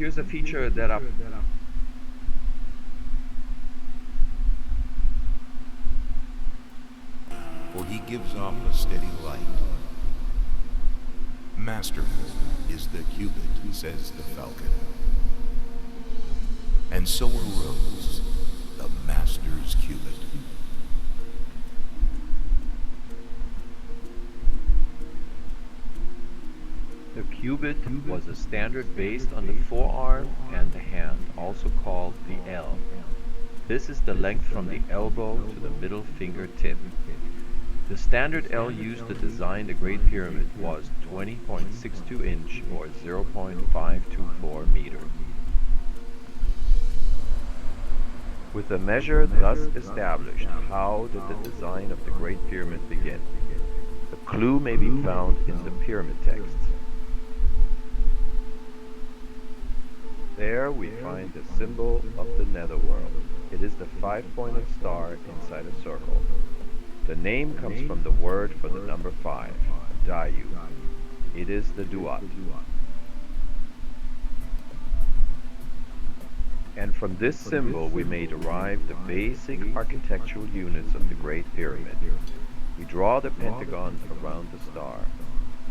here's a feature that For he gives off a steady light. Masterful is the cubit, says the falcon. And so arose the master's cubit. the cubit was a standard based on the forearm and the hand, also called the L. This is the length from the elbow to the middle finger tip. The standard L used to design the Great Pyramid was 20.62 inch or 0.524 meter. With the measure thus established, how did the design of the Great Pyramid begin? The clue may be found in the pyramid texts. There we find the symbol of the netherworld. It is the five-pointed star inside a circle. The name comes from the word for the number 5, Dayu. It is the duat. And from this symbol we may derive the basic architectural units of the Great Pyramid. We draw the pentagon around the star.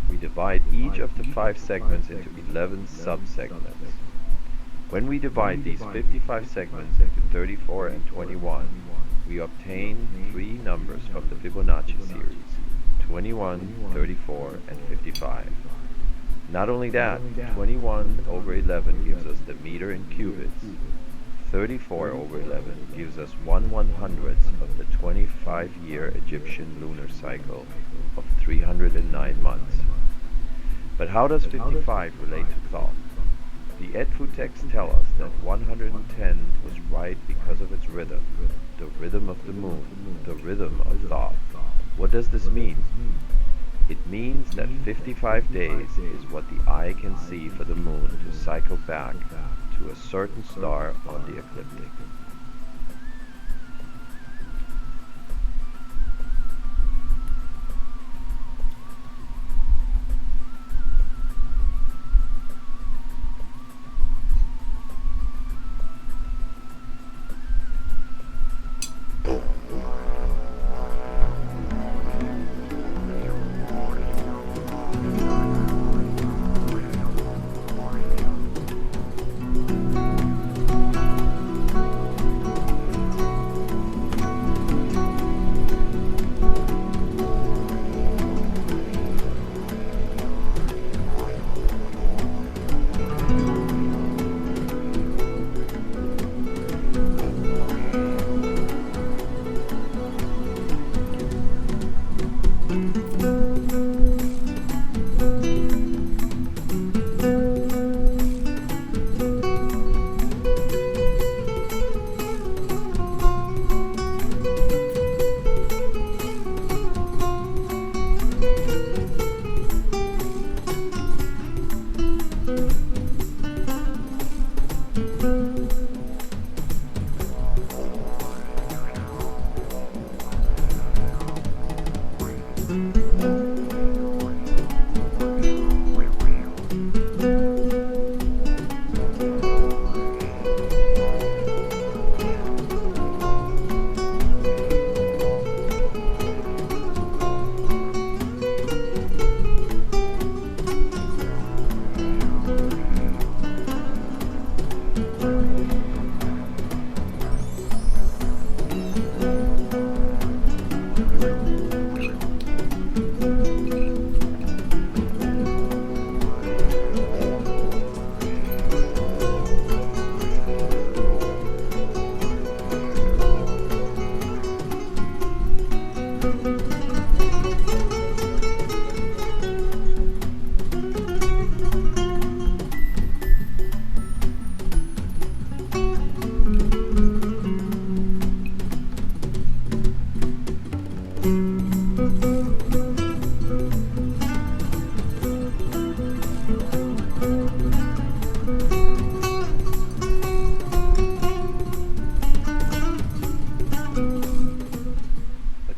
We divide each of the 5 segments into 11 sub-segments. When we divide these 55 segments into 34 and 21, we obtain 3 numbers from the Fibonacci series, 21, 34, and 55. Not only that, 21 over 11 gives us the meter in cubits. 34 over 11 gives us 1/100th of the 25-year Egyptian lunar cycle of 309 months. But how does 55 relate to thought? The Edfu texts tell us that 110 is right because of its rhythm, the rhythm of the moon, the rhythm of thought. What does this mean? It means that 55 days is what the eye can see for the moon to cycle back to a certain star on the ecliptic.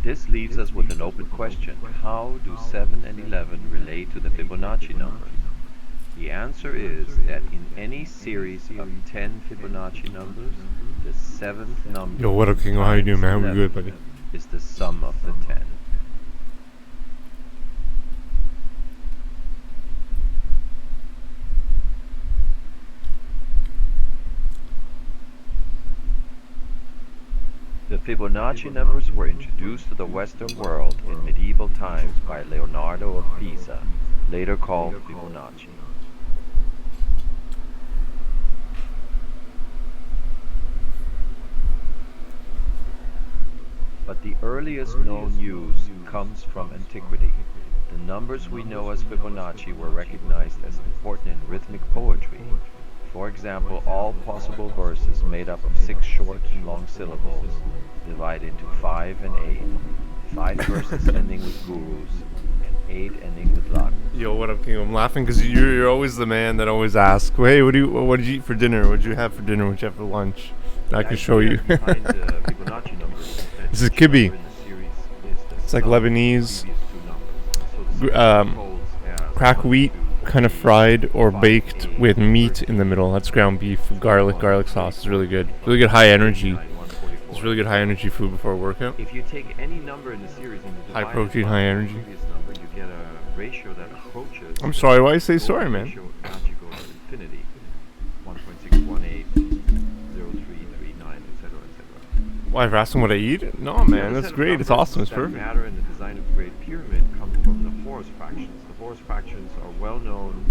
This leaves us with an open question. How do 7 and 11 relate to the Fibonacci numbers? The answer is that in any series of 10 Fibonacci numbers, the seventh number Yo, what up, King? How you doing, times man? We 11 good, buddy? is the sum of the 10. The Fibonacci numbers were introduced to the Western world in medieval times by Leonardo of Pisa, later called Fibonacci. But the earliest known use comes from antiquity. The numbers we know as Fibonacci were recognized as important in rhythmic poetry. For example, all possible verses made up of 6 short and long syllables divide into 5 and 8, 5 verses ending with gurus, and 8 ending with lagus. Yo, what up, King? I'm laughing because you're always the man that always asks, hey, what did you eat for dinner? What did you have for dinner? What did you have for lunch? And I can show you. Behind the Fibonacci numbers is that This is each kibbeh. number in the series is the It's like sum of the Lebanese, previous 2 numbers. So the series unfolds as crack 1, wheat, 2, kind of 3, fried or 5, baked 8, with meat 13, in the middle. That's ground beef, garlic 21, sauce. It's 24, really good. 25, Really good high energy. 39, 144. It's really good high energy food before a workout. If you take any number in the series and you High divide protein, it by high the energy. previous number, you get a ratio that approaches. I'm sorry, why you say the sorry, golden man? ratio as you go to infinity. 1.618, 0.339, etc., etc. Why, for asking what I eat? No, man, that's great. It's awesome. It's that perfect. matter in the design of the Great Pyramid come from the Horus fractions. The Horus fractions are well known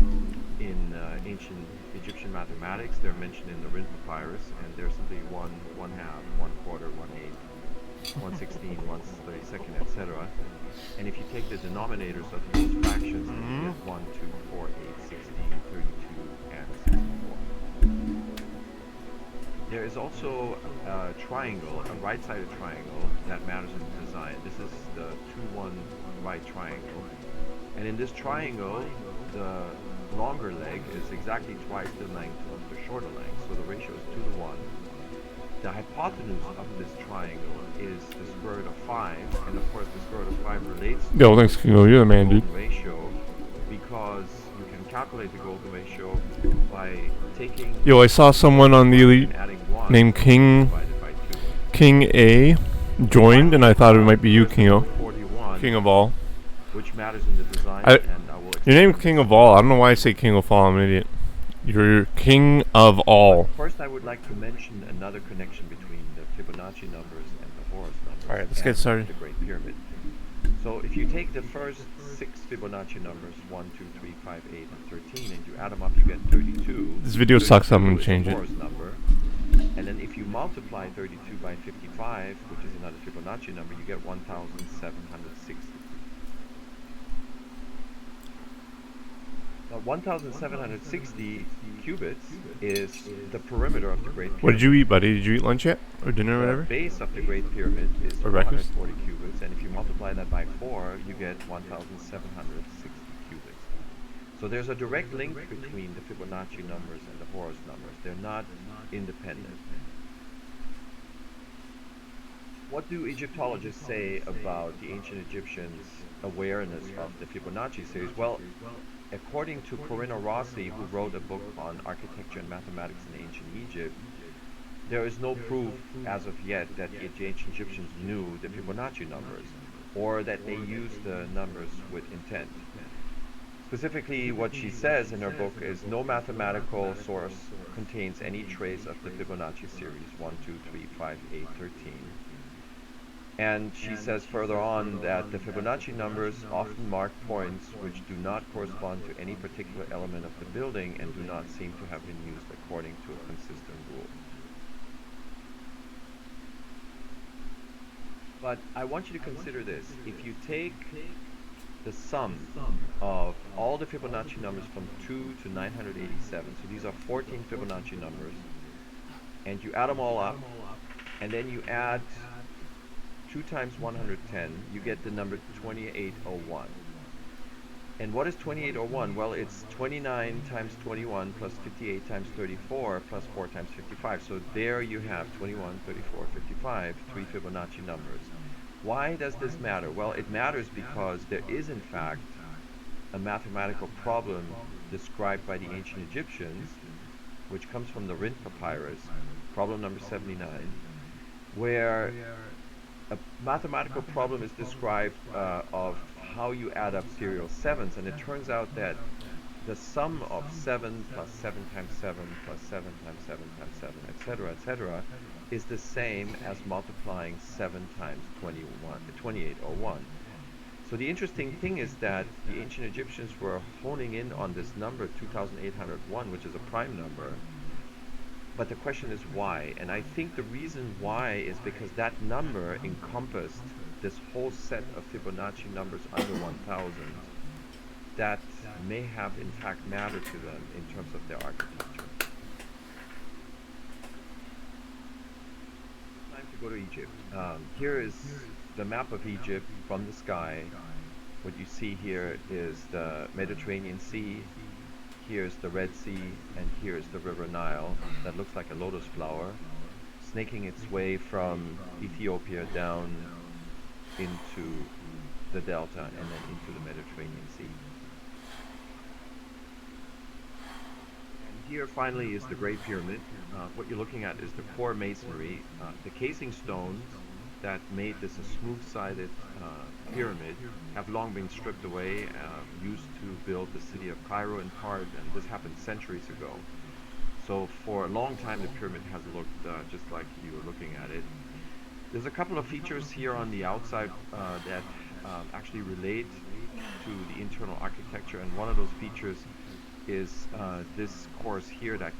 in ancient Egyptian mathematics. They're mentioned in the Rin Papyrus, and they're simply 1, 1/2, 1/4, 1/8, 1/16, 1/32, etc. And if you take the denominators of those fractions, then you get 1, 2, 4, 8, 16, 32, and 64. There is also a triangle, a right-sided triangle, that matters in design. This is the 2-1 right triangle. And in this triangle, the longer leg is exactly twice the length of the shorter leg, so the ratio is 2-to-1. The hypotenuse of this triangle is the square root of 5, and of course the square root of 5 relates to Yo, thanks, Kingo. You're the man, the dude. golden ratio, because you can calculate the golden ratio by taking Yo, I saw someone on the Elite and adding 1 named King divided by 2. King A joined, and I thought it might be you, Kingo. 41, King of all. which matters in the design, I- and I will Your name's explain King of all. I don't know why I say King of all. I'm an idiot. You're King of all. First, I would like to mention another connection between the Fibonacci numbers and the Horus numbers. Alright, let's get and started. The Great Pyramid. So, if you take the first 6 Fibonacci numbers, 1, 2, 3, 5, 8, and 13, and you add them up, you get 32. This video sucks, I'm gonna 32 is change the it. Horus number. And then if you multiply 32 by 55, which is another Fibonacci number, you get 1,760. Now, 1,760 cubits is the perimeter of the Great Pyramid. What did you eat, buddy? Did you eat lunch yet? Or dinner or The whatever? base of the Great Pyramid is Or breakfast? 440 cubits, and if you multiply that by 4, you get 1,760 cubits. So there's a direct link between the Fibonacci numbers and the Horus numbers. They're not independent. What do Egyptologists say about the ancient Egyptians' awareness of the Fibonacci series? Well, according to Corino Rossi, who wrote a book on architecture and mathematics in ancient Egypt, there is no proof as of yet that the ancient Egyptians knew the Fibonacci numbers, or that they used the numbers with intent. Specifically, what she says in her book is no mathematical source contains any trace of the Fibonacci series 1, 2, 3, 5, 8, 13. And she says further on that the Fibonacci numbers often mark points which do not correspond to any particular element of the building and do not seem to have been used according to a consistent rule. But I want you to consider this. If you take the sum of all the Fibonacci numbers from 2 to 987, so these are 14 Fibonacci numbers, and you add them all up, and then you add 2 times 110, you get the number 2801. And what is 2801? Well, it's 29 times 21 plus 58 times 34 plus 4 times 55. So there you have 21, 34, 55, 3 Fibonacci numbers. Why does this matter? Well, it matters because there is in fact a mathematical problem described by the ancient Egyptians, which comes from the Rhind papyrus, problem number 79, where a mathematical problem is described of how you add up serial sevens, and it turns out that the sum of 7 plus 7 times 7 plus 7 times 7 times 7, etc., is the same as multiplying 7 times 2801. So the interesting thing is that the ancient Egyptians were honing in on this number 2801, which is a prime number. But the question is why? And I think the reason why is because that number encompassed this whole set of Fibonacci numbers under 1000 that may have in fact mattered to them in terms of their architecture. Time to go to Egypt. Here is the map of Egypt from the sky. What you see here is the Mediterranean Sea. Here's the Red Sea, and here's the River Nile that looks like a lotus flower, snaking its way from Ethiopia down into the delta and then into the Mediterranean Sea. And here finally is the Great Pyramid. What you're looking at is the core masonry. The casing stones that made this a smooth-sided pyramid have long been stripped away, used to build the city of Cairo in part, and this happened centuries ago. So for a long time the pyramid has looked just like you were looking at it. There's a couple of features here on the outside that actually relate to the internal architecture, and one of those features is this course here that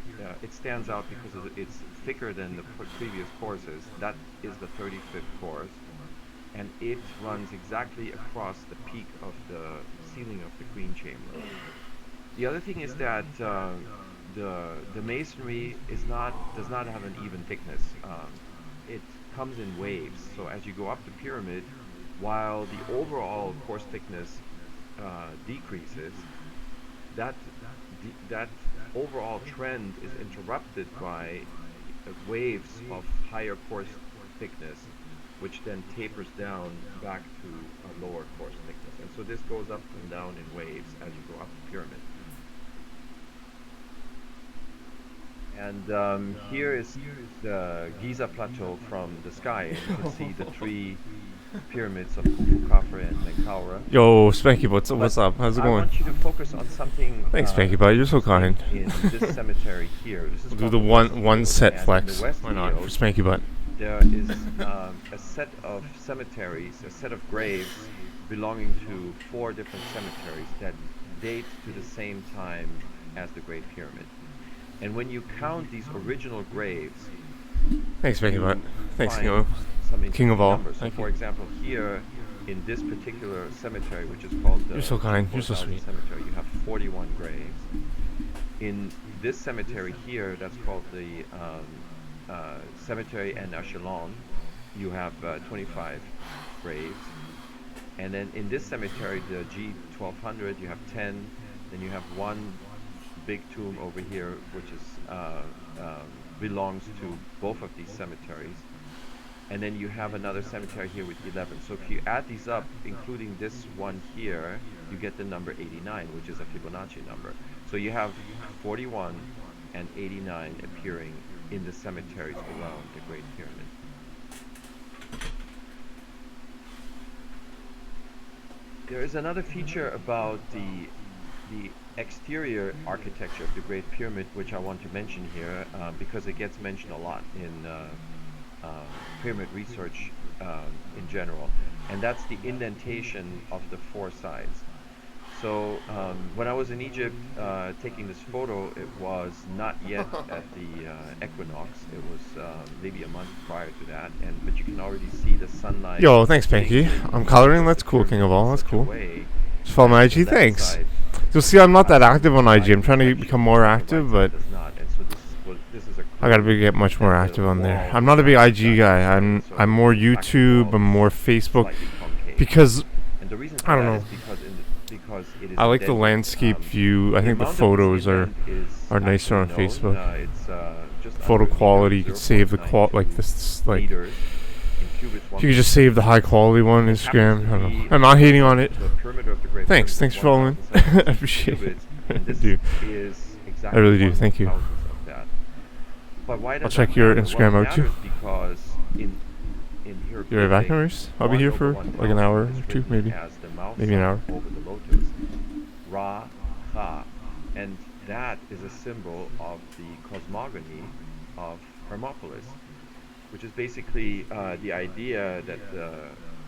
it stands out because it's thicker than the previous courses. That is the 35th course, and it runs exactly across the peak of the ceiling of the Queen Chamber. The other thing is that the masonry does not have an even thickness. It comes in waves. So as you go up the pyramid, while the overall course thickness decreases, that overall trend is interrupted by waves of higher course thickness, which then tapers down back to a lower course thickness. And so this goes up and down in waves as you go up the pyramid. And here is the Giza plateau from the sky. You can see the three pyramids of Khufu, Khafre, and Menkaure. Yo, Spanky, what's up? How's it I going? want you to focus on something. Thanks, Spanky, bud. You're so kind. In this cemetery here. This is We'll do called the one set and flex. in the West Why not? For Hills, Spanky, bud. there is a set of cemeteries, a set of graves belonging to 4 different cemeteries that date to the same time as the Great Pyramid. And when you count these original graves, Thanks, Spanky, bud. Thanks, find King. some King of all. numbers. So Thank for you. example, here in this particular cemetery, which is called the You're so kind. You're so 4,000 sweet. cemetery, you have 41 graves. In this cemetery here, that's called the Cemetery en Echelon, you have 25 graves. And then in this cemetery, the G1200, you have 10. Then you have one big tomb over here, which is belongs to both of these cemeteries. And then you have another cemetery here with 11. So if you add these up, including this one here, you get the number 89, which is a Fibonacci number. So you have 41 and 89 appearing in the cemeteries around the Great Pyramid. There is another feature about the exterior architecture of the Great Pyramid, which I want to mention here, because it gets mentioned a lot in pyramid research in general, and that's the indentation of the 4 sides. So when I was in Egypt taking this photo, it was not yet at the equinox. It was maybe a month prior to that, but you can already see the sunlight. Yo, thanks, Panky. I'm coloring. That's cool, King of all. That's cool. Just follow my IG. Thanks. You'll see I'm not that active on IG. I'm trying to become more active, but I gotta get much more active on there. I'm not a big IG guy. I'm more YouTube. I'm more Facebook, because I don't know. I like the landscape view. I think the photos are nicer on Facebook. Photo quality, you could save the like this, like cubits if you could just save the high quality one on Instagram. I don't know. I'm not hating on it. The perimeter of the Great Thanks. Pyramid Thanks is for following. 1,760 I appreciate cubits, it. and I this do. is I exactly really do. Thank you. 1/1000th of that. But why does I'll check that your matter? Instagram Well, it out too. matters because in You're back, hieroglyphic, Norris? I'll be here for 1/1000 like an hour is or two, written maybe. as the mouth Maybe an sign hour. over the lotus, Ra, Ha, and that is a symbol of the cosmogony of Hermopolis, which is basically the idea that the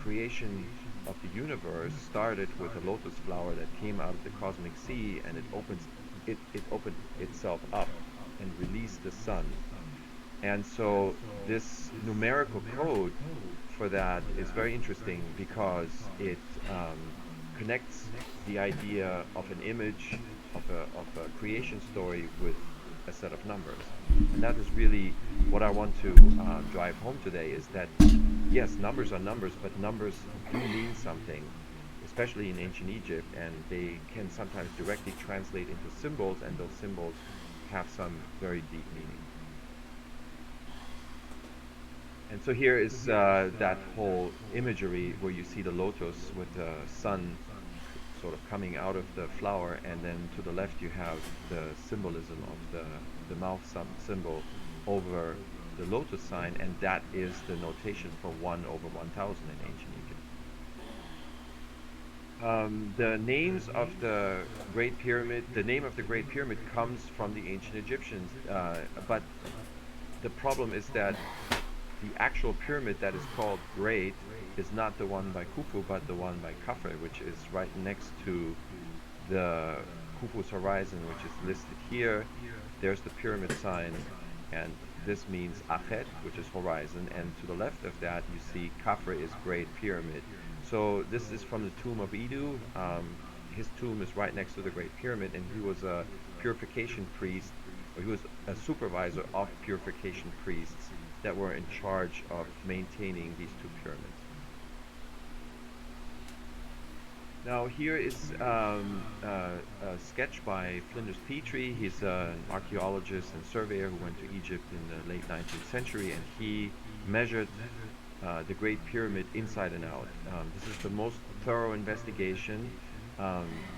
creation of the universe started with a lotus flower that came out of the cosmic sea, and it opened itself up and released the sun. And so this numerical code for that is very interesting because it connects the idea of an image of a creation story with a set of numbers. And that is really what I want to drive home today, is that yes, numbers are numbers, but numbers do mean something, especially in ancient Egypt, and they can sometimes directly translate into symbols, and those symbols have some very deep meaning. And so here is that whole imagery where you see the lotus with the sun sort of coming out of the flower, and then to the left you have the symbolism of the mouth symbol over the lotus sign, and that is the notation for 1/1000 in ancient Egypt. The names of the Great Pyramid, the name of the Great Pyramid comes from the ancient Egyptians, but the problem is that the actual pyramid that is called Great is not the one by Khufu, but the one by Khafre, which is right next to the Khufu's horizon, which is listed here. There's the pyramid sign, and this means Achet, which is horizon, and to the left of that you see Khafre is Great Pyramid. So this is from the tomb of Idu. His tomb is right next to the Great Pyramid, and he was a purification priest, or he was a supervisor of purification priests that were in charge of maintaining these two pyramids. Now here is a sketch by Flinders Petrie. He's an archaeologist and surveyor who went to Egypt in the late 19th century, and he measured the Great Pyramid inside and out. This is the most thorough investigation.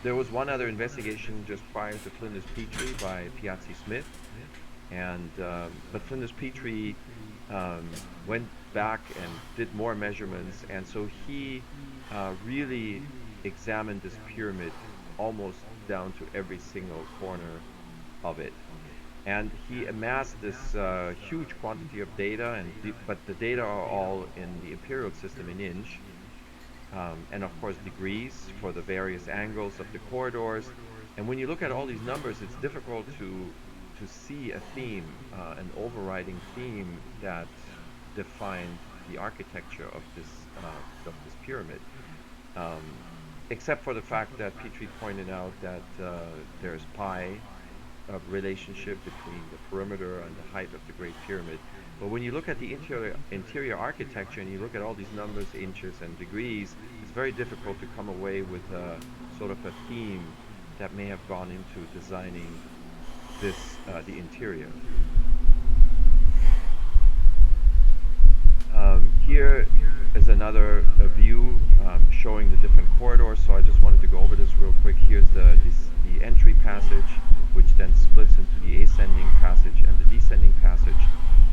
There was one other investigation just prior to Flinders Petrie by Piazzi Smith, and but Flinders Petrie went back and did more measurements, and so he really examined this pyramid almost down to every single corner of it, and he amassed this huge quantity of data, but the data are all in the imperial system in inch, and of course degrees for the various angles of the corridors. And when you look at all these numbers, it's difficult to see a theme, an overriding theme that defined the architecture of this pyramid, except for the fact that Petrie pointed out that there's pi relationship between the perimeter and the height of the Great Pyramid. But when you look at the interior architecture and you look at all these numbers, inches and degrees, it's very difficult to come away with sort of a theme that may have gone into designing this the interior. Here is another view showing the different corridors. So I just wanted to go over this real quick. Here's the entry passage, which then splits into the ascending passage and the descending passage.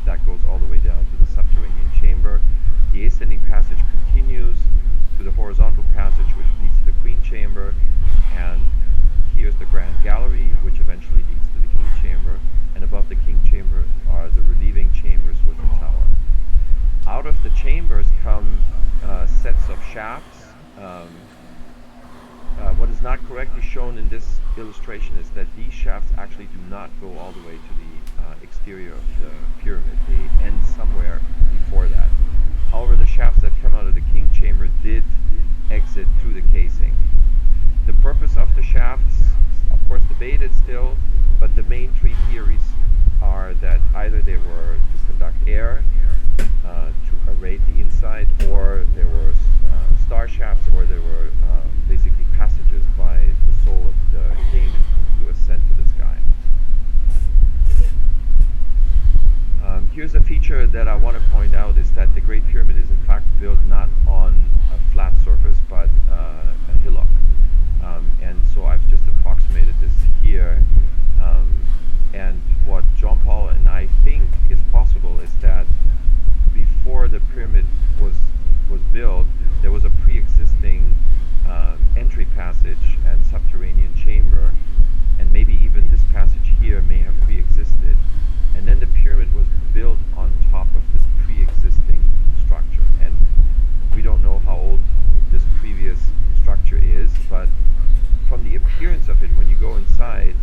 That goes all the way down to the subterranean chamber. The ascending passage continues to the horizontal passage, which leads to the queen chamber, and here's the grand gallery, which eventually leads to the king chamber, and above the king chamber are the relieving chambers with the tower. Out of the chambers come sets of shafts. What is not correctly shown in this illustration is that these shafts actually do not go all the way to the exterior of the pyramid. They end somewhere before that. However, the shafts that come out of the king chamber did exit through the casing. The purpose of the shafts, of course, debated still, but the main three theories are that either they were to conduct air, to aerate the inside, or there were star shafts, or there were basically passages by the soul of the king to ascend to the sky. here's a feature that I want to point out is that the Great Pyramid is in fact built not on a flat surface but a hillock. And so I've just approximated this here. And what John Paul and I think is possible is that before the pyramid was built, there was a pre-existing entry passage and subterranean chamber, and maybe even this passage here may have pre-existed. And then the pyramid was built on top of this pre-existing structure. And we don't know how old this previous structure is, but from the appearance of it, when you go inside,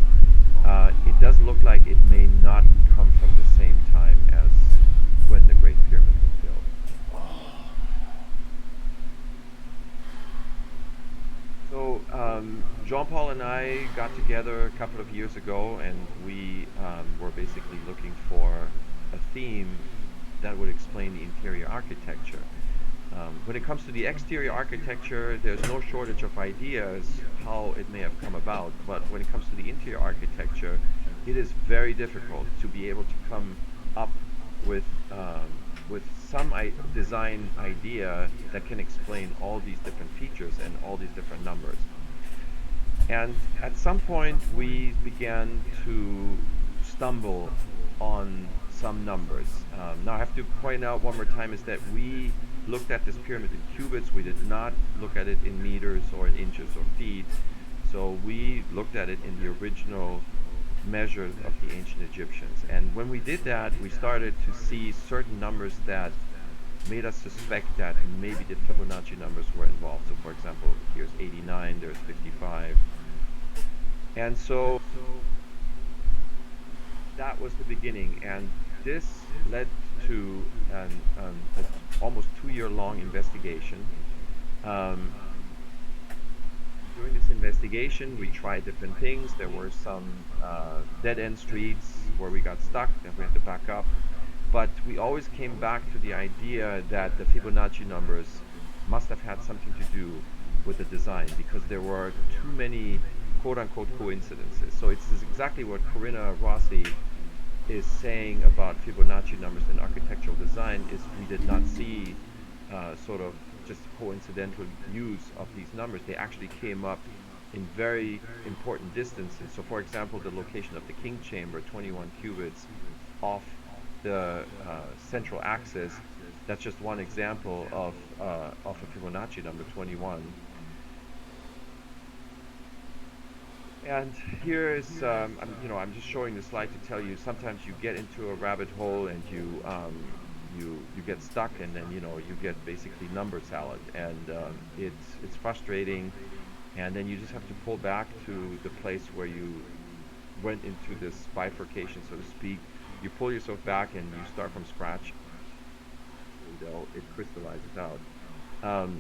it does look like it may not come from the same time as when the Great Pyramid was built. So Jean Paul and I got together a couple of years ago, and we were basically looking for a theme that would explain the interior architecture. When it comes to the exterior architecture, there's no shortage of ideas how it may have come about, but when it comes to the interior architecture, it is very difficult to be able to come up with some design idea that can explain all these different features and all these different numbers. And at some point we began to stumble on some numbers. Now I have to point out one more time is that we looked at this pyramid in cubits. We did not look at it in meters or in inches or feet. So we looked at it in the original measure of the ancient Egyptians. And when we did that, we started to see certain numbers that made us suspect that maybe the Fibonacci numbers were involved. So for example, here's 89, there's 55. And so that was the beginning. And this led to an almost 2-year-long investigation. During this investigation, we tried different things. There were some dead-end streets where we got stuck and we had to back up. But we always came back to the idea that the Fibonacci numbers must have had something to do with the design, because there were too many quote-unquote coincidences. So it's exactly what Corinna Rossi is saying about Fibonacci numbers in architectural design, is we did not see sort of just coincidental use of these numbers. They actually came up in very important distances. So for example, the location of the king chamber, 21 cubits off the central axis, that's just one example of a Fibonacci number 21. And here is, I'm just showing the slide to tell you, sometimes you get into a rabbit hole and you get stuck, and then you get basically number salad, and it's frustrating, and then you just have to pull back to the place where you went into this bifurcation, so to speak. You pull yourself back and you start from scratch. It crystallizes out.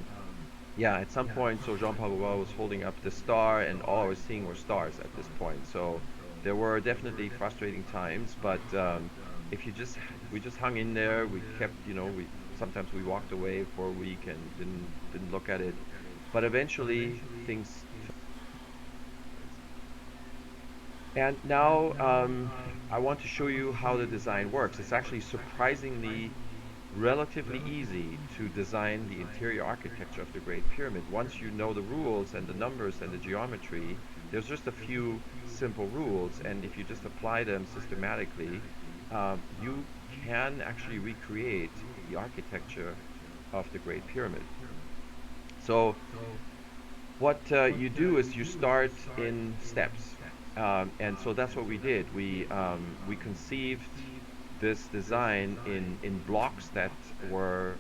Yeah, at some point, so Jean-Paul was holding up the star, and all I was seeing were stars at this point. So there were definitely frustrating times, but we just hung in there. We kept, sometimes we walked away for a week and didn't look at it, but eventually things. And now I want to show you how the design works. It's actually surprisingly relatively easy to design the interior architecture of the Great Pyramid. Once you know the rules and the numbers and the geometry, there's just a few simple rules, and if you just apply them systematically, you can actually recreate the architecture of the Great Pyramid. So what you do is you start in steps, and so that's what we did. We conceived this design in blocks that were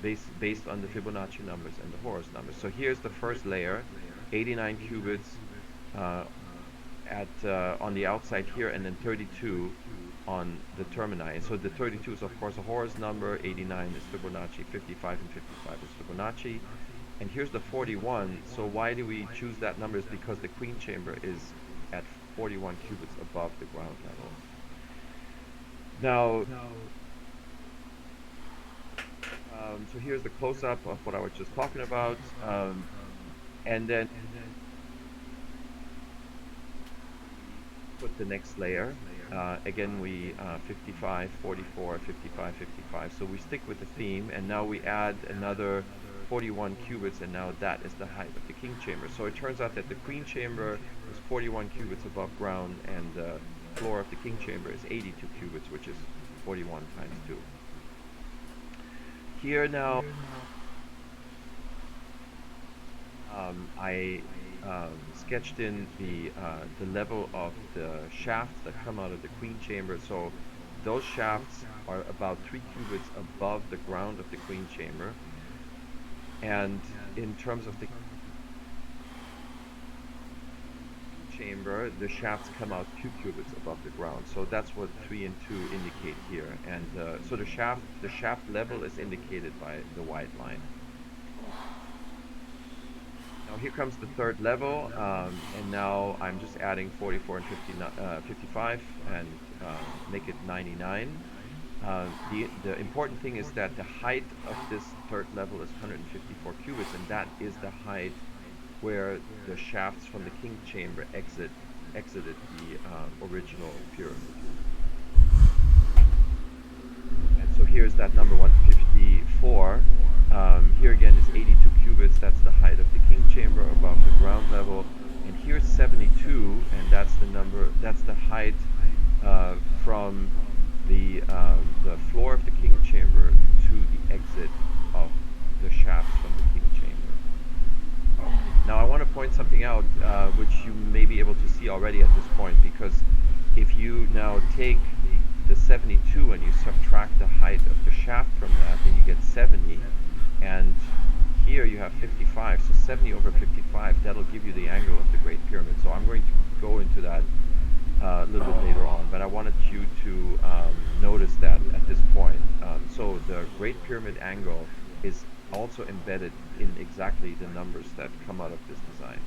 based on the Fibonacci numbers and the Horus numbers. So here's the first layer, 89 cubits on the outside here, and then 32 on the termini. And so the 32 is of course a Horus number, 89 is Fibonacci, 55 and 55 is Fibonacci. And here's the 41. So why do we choose that number? Is because the queen chamber is at 41 cubits above the ground level. Now, so here's the close-up of what I was just talking about, and then put the next layer, Again, we 55, 44, 55, 55. So we stick with the theme, and now we add another 41 cubits, and now that is the height of the king chamber. So it turns out that the queen chamber is 41 cubits above ground, and the floor of the king chamber is 82 cubits, which is 41 times 2. Here now, I sketched in the level of the shafts that come out of the queen chamber. So those shafts are about 3 cubits above the ground of the queen chamber. And in terms of the chamber, the shafts come out 2 cubits above the ground. So that's what 3 and 2 indicate here. And so the shaft level is indicated by the white line. Now here comes the third level, and now I'm just adding 44 and 55 and make it 99. The important thing is that the height of this third level is 154 cubits, and that is the height where the shafts from the king chamber exited the original pyramid. And so here's that number 154. Here again is 82 cubits. That's the height of the king chamber above the ground level. And here's 72, and that's the number. That's the height from the floor of the king chamber to the exit of the shafts from the king chamber. Now I want to point something out, which you may be able to see already at this point, because if you now take the 72 and you subtract the height of the shaft from that, then you get 70, and here you have 55, so 70 over 55, that'll give you the angle of the Great Pyramid. So I'm going to go into that a little bit later on, but I wanted you to notice that at this point. So the Great Pyramid angle is also embedded in exactly the numbers that come out of this design.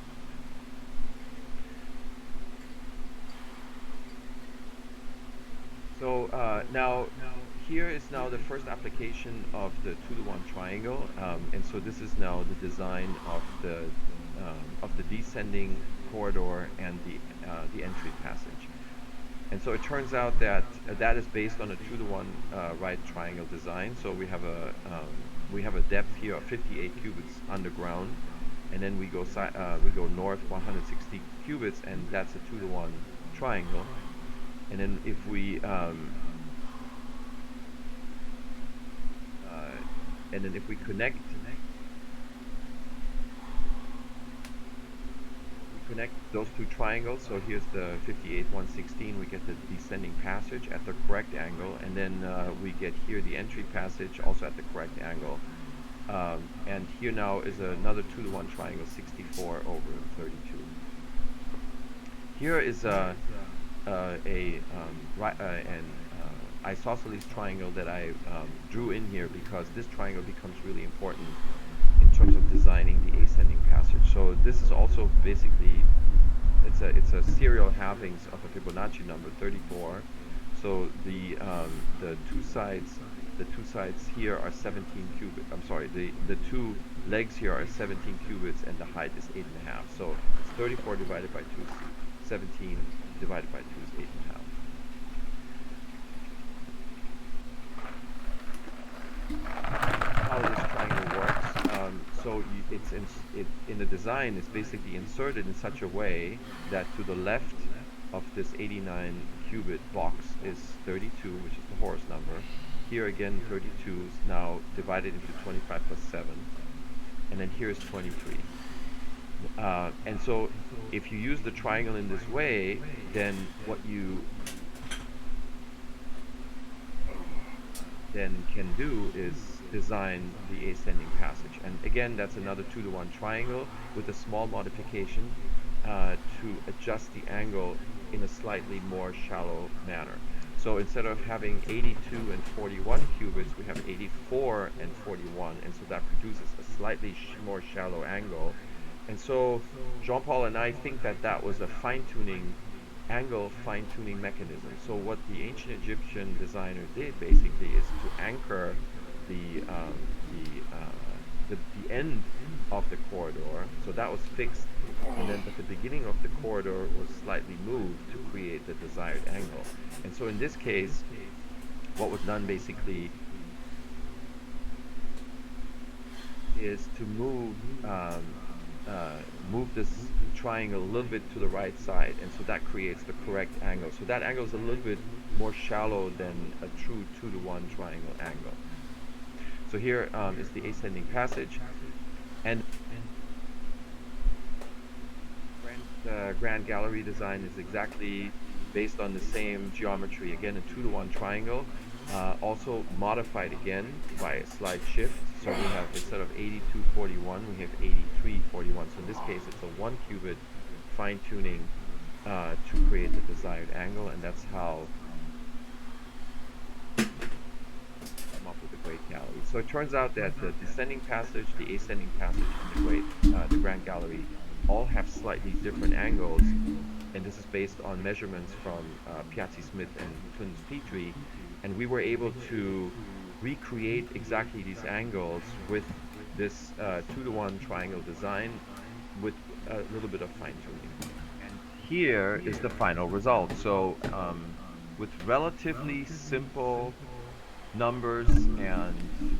So now here is now the first application of the 2-to-1 triangle, and so this is now the design of the descending corridor and the entry passage. And so it turns out that that is based on a 2-to-1 right triangle design. So we have a depth here of 58 cubits underground, and then we go north 160 cubits, and that's a 2-to-1 triangle. And then if we connect those two triangles, so here's the 58, 116, we get the descending passage at the correct angle, and then we get here the entry passage also at the correct angle. And here now is another 2-to-1 triangle, 64 over 32. Here is an isosceles triangle that I drew in here because this triangle becomes really important in terms of designing the ascending passage. So this is also basically it's a serial halvings of a Fibonacci number 34. So the two sides here are 17 cubits. I'm sorry, the two legs here are 17 cubits, and the height is 8.5. So it's 34 divided by 2 is 17 divided by 2 is 8.5. How this triangle works. So it's in the design, it's basically inserted in such a way that to the left of this 89 cubit box is 32, which is the Horus number. Here again, 32 is now divided into 25 plus 7. And then here is 23. And so if you use the triangle in this way, then what you then can do is design the ascending passage. And again, that's another 2-to-1 triangle with a small modification to adjust the angle in a slightly more shallow manner. So instead of having 82 and 41 cubits, we have 84 and 41, and so that produces a slightly more shallow angle. And so Jean-Paul and I think that that was a angle fine-tuning mechanism. So what the ancient Egyptian designer did basically is to anchor the end of the corridor. So that was fixed and then but the beginning of the corridor was slightly moved to create the desired angle. And so in this case, what was done basically is to move this triangle a little bit to the right side, and so that creates the correct angle. So that angle is a little bit more shallow than a true 2-to-1 triangle angle. So here is the ascending passage, and Grand Gallery design is exactly based on the same geometry. Again, a 2-to-1 triangle, also modified again by a slight shift. So we have, instead of 8241, we have 8341. So in this case, it's a 1-qubit fine-tuning to create the desired angle, and that's how come up with the Great Gallery. So it turns out that the descending passage, the ascending passage, and the Grand Gallery all have slightly different angles, and this is based on measurements from Piazzi Smith and Twins Petrie, and we were able to recreate exactly these angles with this 2-to-1 triangle design with a little bit of fine-tuning. And here is the final result. So with relatively simple numbers and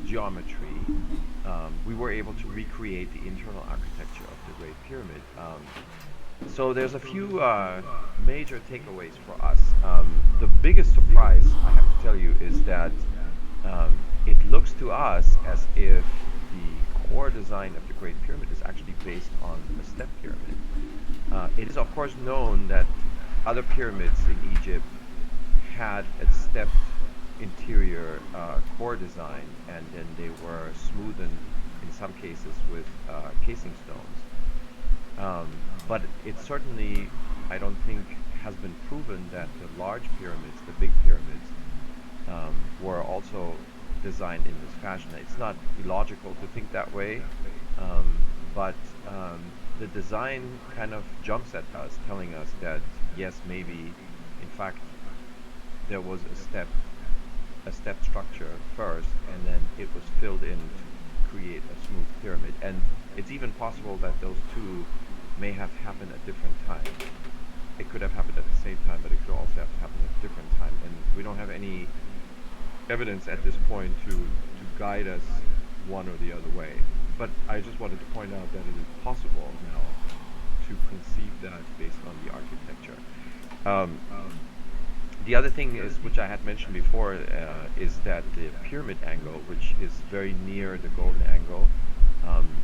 geometry, we were able to recreate the internal architecture of the Great Pyramid. So there's a few major takeaways for us. The biggest surprise, I have to tell you, is that it looks to us as if the core design of the Great Pyramid is actually based on a step pyramid. It is of course known that other pyramids in Egypt had a stepped interior core design, and then they were smoothened in some cases with casing stones. But it certainly, I don't think, has been proven that the large pyramids, the big pyramids, were also designed in this fashion. It's not illogical to think that way, but the design kind of jumps at us, telling us that yes, maybe in fact there was a step structure first, and then it was filled in to create a smooth pyramid. And it's even possible that those two may have happened at different times. It could have happened at the same time, but it could also have happened at a different time. And we don't have any evidence at this point to guide us one or the other way. But I just wanted to point out that it is possible now to conceive that based on the architecture. The other thing is, which I had mentioned before, is that the pyramid angle, which is very near the golden angle,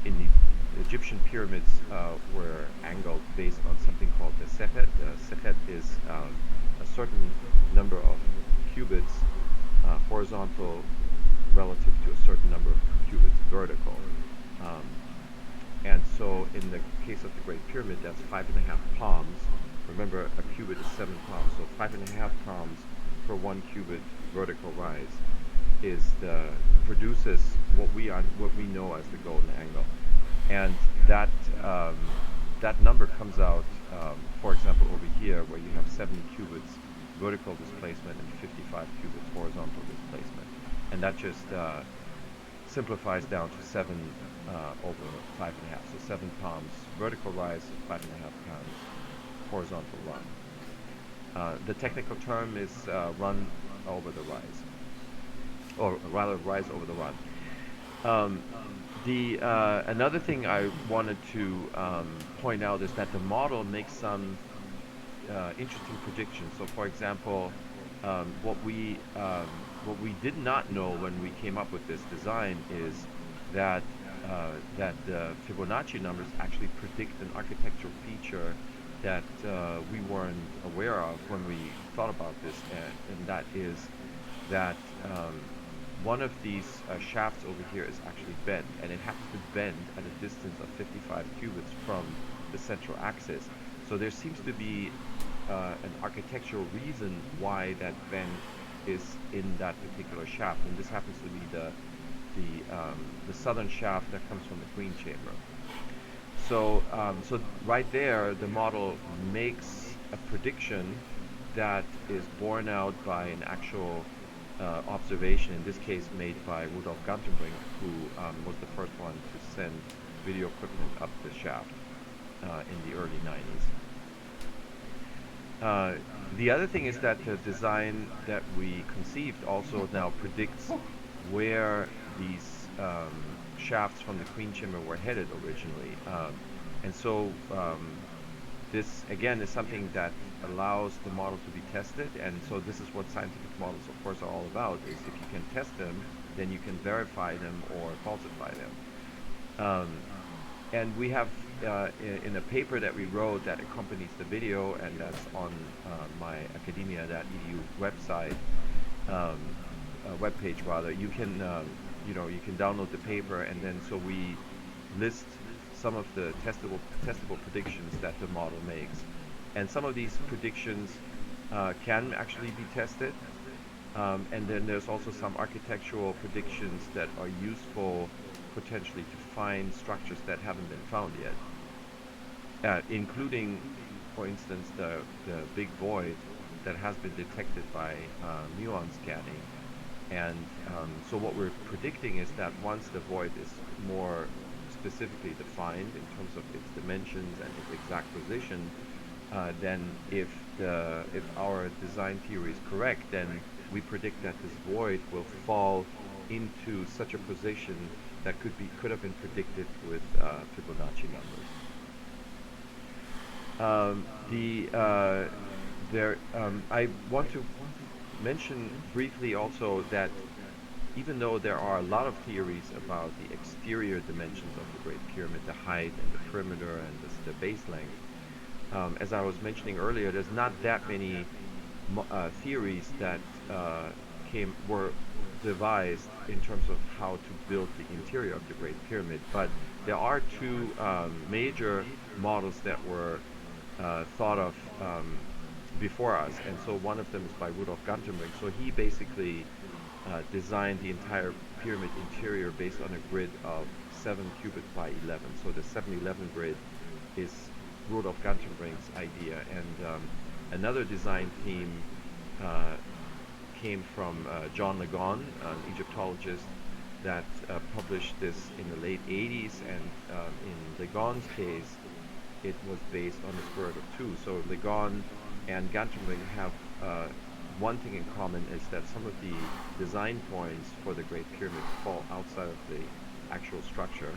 in the Egyptian pyramids were angled based on something called the sechet. Sechet is a certain number of cubits horizontal relative to a certain number of cubits vertical. And so in the case of the Great Pyramid, that's 5.5 palms. Remember, a cubit is 7 palms, so 5.5 palms per 1 cubit vertical rise produces what we know as the golden angle, and that number comes out, for example, over here, where you have 70 cubits vertical displacement and 55 cubits horizontal displacement, and that just simplifies down to 7 over 5.5, so 7 palms vertical rise, 5.5 palms horizontal run. The technical term is run over the rise, or rather rise over the run. Another thing I wanted to point out is that the model makes some interesting predictions. So, for example, what we did not know when we came up with this design is that the Fibonacci numbers actually predict an architectural feature that we weren't aware of when we thought about this, and that is that one of these shafts over here is actually bent, and it happens to bend at a distance of 55 cubits from the central axis. So there seems to be an architectural reason why that bend is in that particular shaft, and this happens to be the southern shaft that comes from the Queen Chamber. So, so right there, the model makes a prediction that is borne out by an actual observation, in this case made by Rudolf Gantenbrink, who was the first one to send video equipment up the shaft. in the early 90s. The other thing is that the design that we conceived also now predicts where these shafts from the queen chamber were headed originally. And so this again is something that allows the model to be tested. And so this is what scientific models, of course, are all about, is if you can test them, then you can verify them or falsify them. And we have in a paper that we wrote that accompanies the video, and that's on my academia.edu website, webpage rather. You can you can download the paper, and then so we list some of the testable predictions that the model makes, and some of these predictions can actually be tested. And then there's also some architectural predictions that are useful potentially to find structures that haven't been found yet, including, for instance, the big void that has been detected by muon scanning. And so what we're predicting is that once the void is more specifically defined in terms of its dimensions and its exact position, then if our design theory is correct, then we predict that this void will fall into such a position that could have been predicted with Fibonacci numbers. I want to mention briefly also that even though there are a lot of theories about the exterior dimensions of the Great Pyramid, the height and the perimeter and the base length, as I was mentioning earlier, there's not that many theories that were devised in terms of how to build the interior of the Great Pyramid, but there are two major models that were thought of before us, and so one of them is by Rudolf Gantenbrink. So he basically designed the entire pyramid interior based on a grid of 7 cubits by 11. So the 711 grid is Rudolf Gantenbrink's idea, and another design theme came from John Legon, an Egyptologist that published this in the late 80s, and in Legon's case, it was based on the square root of 2. So Legon and Gantenbrink have one thing in common, is that some of the design points for the Great Pyramid fall outside of the actual structure.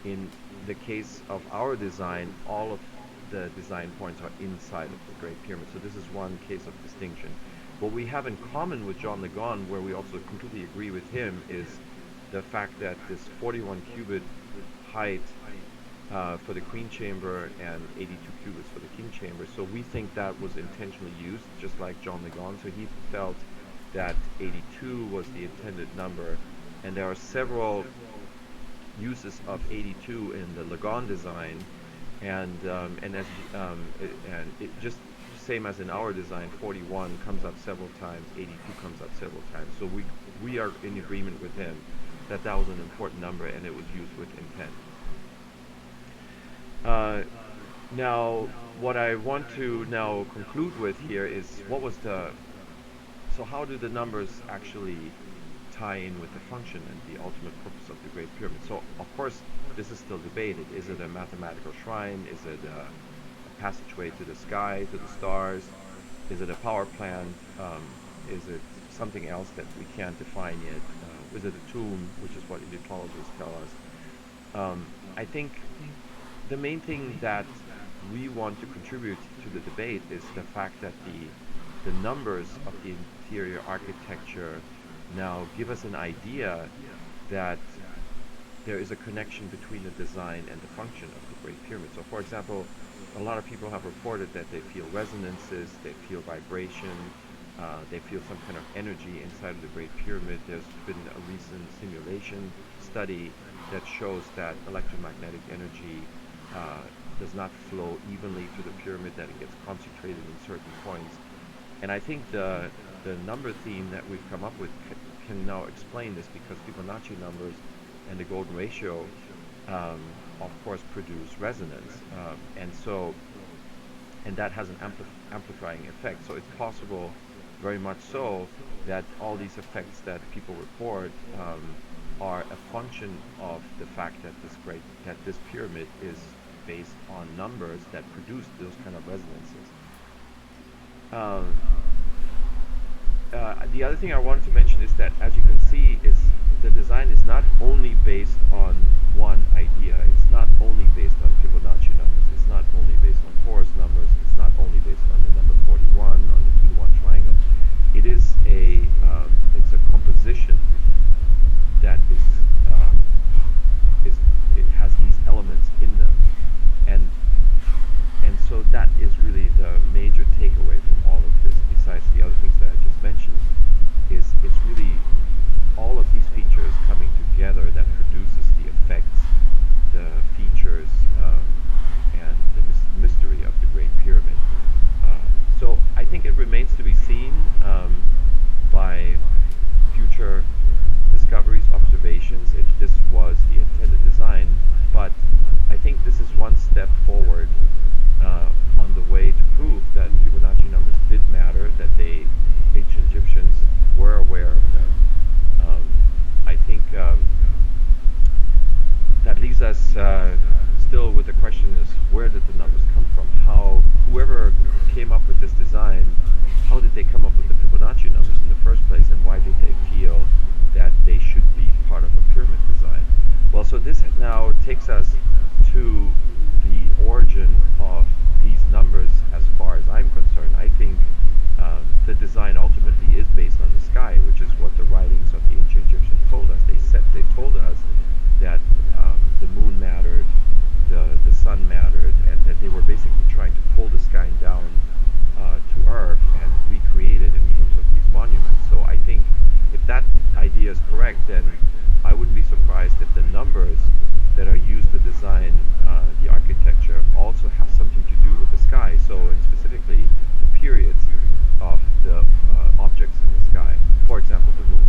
In the case of our design, all of the design points are inside of the Great Pyramid. So this is one case of distinction. What we have in common with John Legon, where we also completely agree with him, is the fact that this 41 cubit height for the Queen Chamber and 82 cubits for the King Chamber. So we think that was intentionally used, just like John Legon. So he felt that 82 was the intended number, and there are several uses of 82 in the Legon design, and it just same as in our design, 41 comes up several times, 82 comes up several times. So we are in agreement with him that that was an important number and it was used with intent. Now, what I want to now conclude with here is so how do the numbers actually tie in with the function and the ultimate purpose of the Great Pyramid? So, of course, this is still debated. Is it a mathematical shrine? Is it a passageway to the sky, to the stars? Is it a power plant? Is it something else that we can't define yet? Is it a tomb, which is what Egyptologists tell us? I think the main thing that we want to contribute to the debate is the fact that the numbers of the interior architecture now give us an idea that there is a connection between the design and the function of the Great Pyramid. So, for example, a lot of people have reported that they feel resonances, they feel vibration, they feel some kind of energy inside of the Great Pyramid. There's been a recent simulation study that shows that electromagnetic energy does not flow evenly through the pyramid, that it gets concentrated in certain points. And I think the number theme that we've come up with can now explain this, because Fibonacci numbers and the golden ratio of course produce resonance, and that has an amplifying effect. So it's possible, very much so, that all these effects that people report are a function of the fact that this pyramid is based on numbers that produce those kind of resonances. The other thing I wanted to mention is that, as you can see, is the design is not only based on one idea. It's not only based on Fibonacci numbers. It's not only based on Horus numbers. It's not only based on the number 41, on the 2-to-1 triangle. It is it's a composition that it has these elements in them, and so that is really the major takeaway from all of this. Besides the other things that I just mentioned, is it's really all of these features coming together that produces the effects, the features, and the mystery of the Great Pyramid. So I think it remains to be seen by future discoveries, observations, if this was the intended design. But I think this is one step forward on the way to prove that Fibonacci numbers did matter, that ancient Egyptians were aware of them. I think that leaves us still with the question is, where did the numbers come from? Whoever came up with this design, how did they come up with the Fibonacci numbers in the first place, and why did they feel that they should be part of a pyramid design? Well, so this now takes us to the origin of these numbers as far as I'm concerned. I think the design ultimately is based on the sky, which is what the writings of the ancient Egyptians told us. They told us that the moon mattered, the sun mattered, and that they were basically trying to pull the sky down to Earth and recreate it in terms of these monuments. So I think if that idea is correct, then I wouldn't be surprised if the numbers that are used to design the architecture also have something to do with the sky. So, and specifically the periods of the objects in the sky. For example, the moon.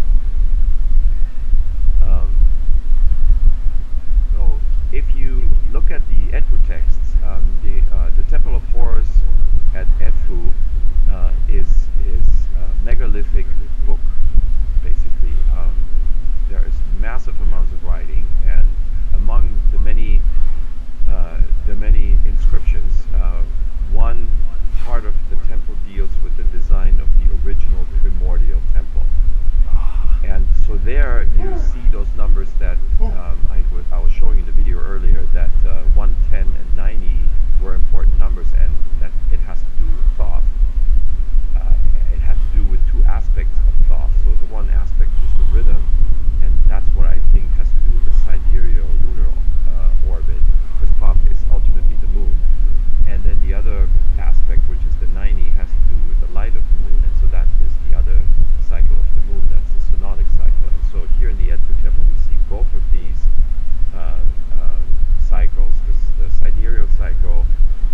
So, if you look at the Edfu texts, the Temple of Horus at Edfu is a megalithic book, basically. There is massive amounts of writing, and among the many inscriptions, one part of the temple deals with the design of the original primordial temple. And so there you see those numbers that I was showing in the video earlier, that 110 and 90 were important numbers, and that it has to do with Thoth. It has to do with two aspects of Thoth. So the one aspect is the rhythm, and that's what I think has to do with the sidereal lunar orbit, because Thoth is ultimately the moon. And then the other aspect, which is the 90, has to do with the light of the moon, and so that is the other cycle of the moon, that's the synodic cycle. And so here in the Edfu temple we see both of these cycles, the sidereal cycle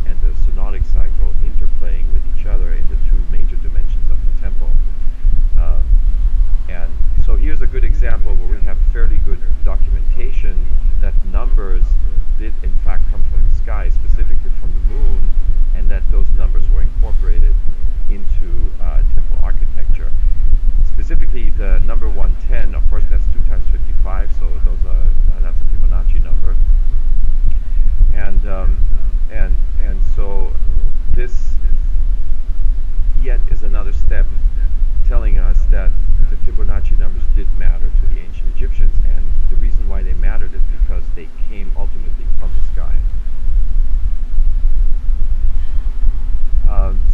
and the synodic cycle, interplaying with each other in the two major dimensions of the temple. And so here's a good example where we have fairly good documentation that numbers did in fact come from the sky, specifically from the moon, and that those numbers were incorporated into temple architecture. Specifically, the number 110, of course, that's 2 times 55, so that's a Fibonacci number. And so this yet is another step telling us that the Fibonacci numbers did matter to the ancient Egyptians, and the reason why they mattered is because they came ultimately from the sky.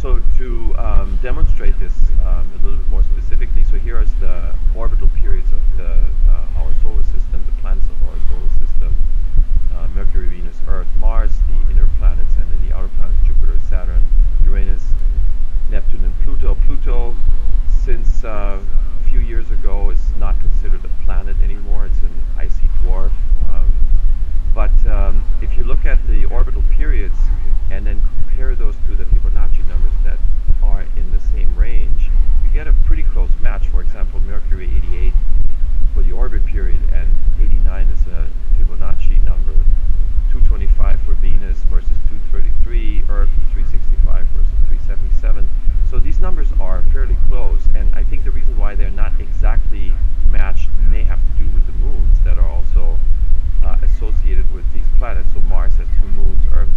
So to demonstrate this a little bit more specifically, so here is the orbital periods of our solar system, the planets of our solar system: Mercury, Venus, Earth, Mars, the inner planets, and then the outer planets: Jupiter, Saturn, Uranus, Neptune, and Pluto. Pluto, since a few years ago, is not considered a planet anymore. It's an icy dwarf. But if you look at the orbital periods and then compare those to the Fibonacci numbers that are in the same range, you get a pretty close match. For example, Mercury 88 for the orbit period, and 89 is a Fibonacci number. 225 for Venus versus 233, Earth 365 versus 377. So these numbers are fairly close, and I think the reason why they're not exactly matched may have to do with the moons that are also associated with these planets. So Mars has 2 moons, Earth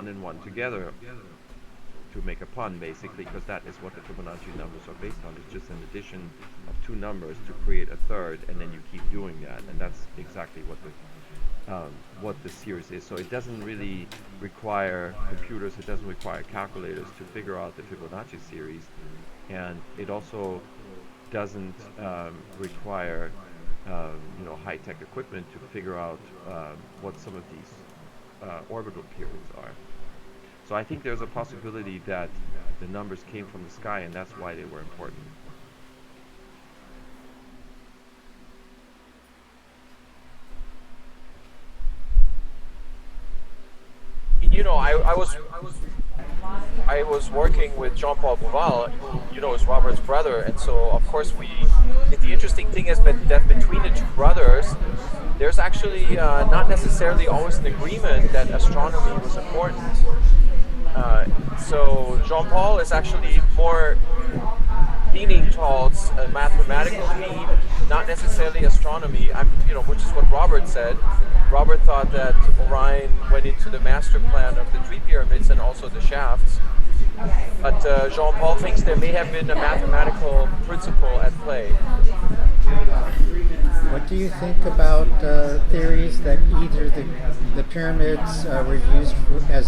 1 and 1 together to make a pun, basically, because that is what the Fibonacci numbers are based on. It's just an addition of 2 numbers to create a third, and then you keep doing that, and that's exactly what the series is. So it doesn't really require computers, it doesn't require calculators to figure out the Fibonacci series, and it also doesn't require high-tech equipment to figure out what some of these orbital periods are. So I think there's a possibility that the numbers came from the sky, and that's why they were important. I was working with Jean-Paul Bouval, who is Robert's brother, and so of course the interesting thing is that between the two brothers, there's actually not necessarily always an agreement that astronomy was important. So Jean-Paul is actually more leaning towards a mathematical theme, not necessarily astronomy. Which is what Robert said. Robert thought that Orion went into the master plan of the 3 pyramids and also the shafts. But Jean-Paul thinks there may have been a mathematical principle at play. What do you think about theories that either the pyramids were used as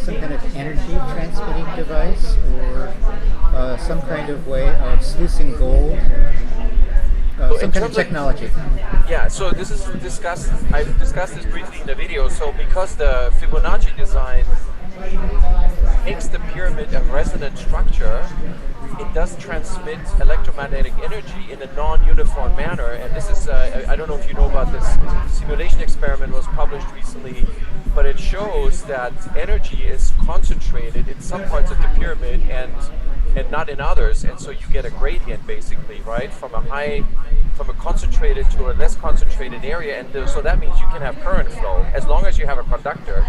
some kind of energy transmitting device, or some kind of way of sluicing gold, some kind of technology? Yeah, so this is discussed. I've discussed this briefly in the video. So because the Fibonacci design makes the pyramid a resonant structure, it does transmit electromagnetic energy in a non-uniform manner. And this is, I don't know if you know about this simulation experiment, was published recently, but it shows that energy is concentrated in some parts of the pyramid and not in others. And so you get a gradient, basically, right? From a concentrated to a less concentrated area. And so that means you can have current flow as long as you have a conductor.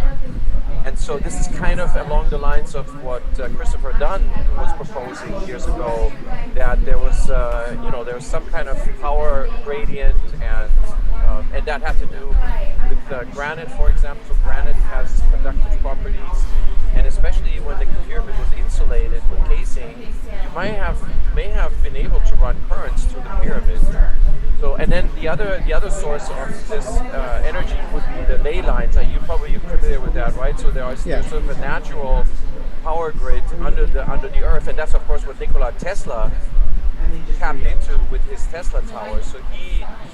And so this is kind of along the lines of what Christopher Dunn was proposing years ago, that there was, there was some kind of power gradient, and that had to do with granite, for example. So granite has conductive properties, and especially when the pyramid was insulated with casing, you may have been able to run currents through the pyramid. So, and then the other source of this energy would be the ley lines. You're familiar with that, right? So there's sort of a natural power grid under the earth, and that's of course what Nikola Tesla tapped into with his Tesla tower. So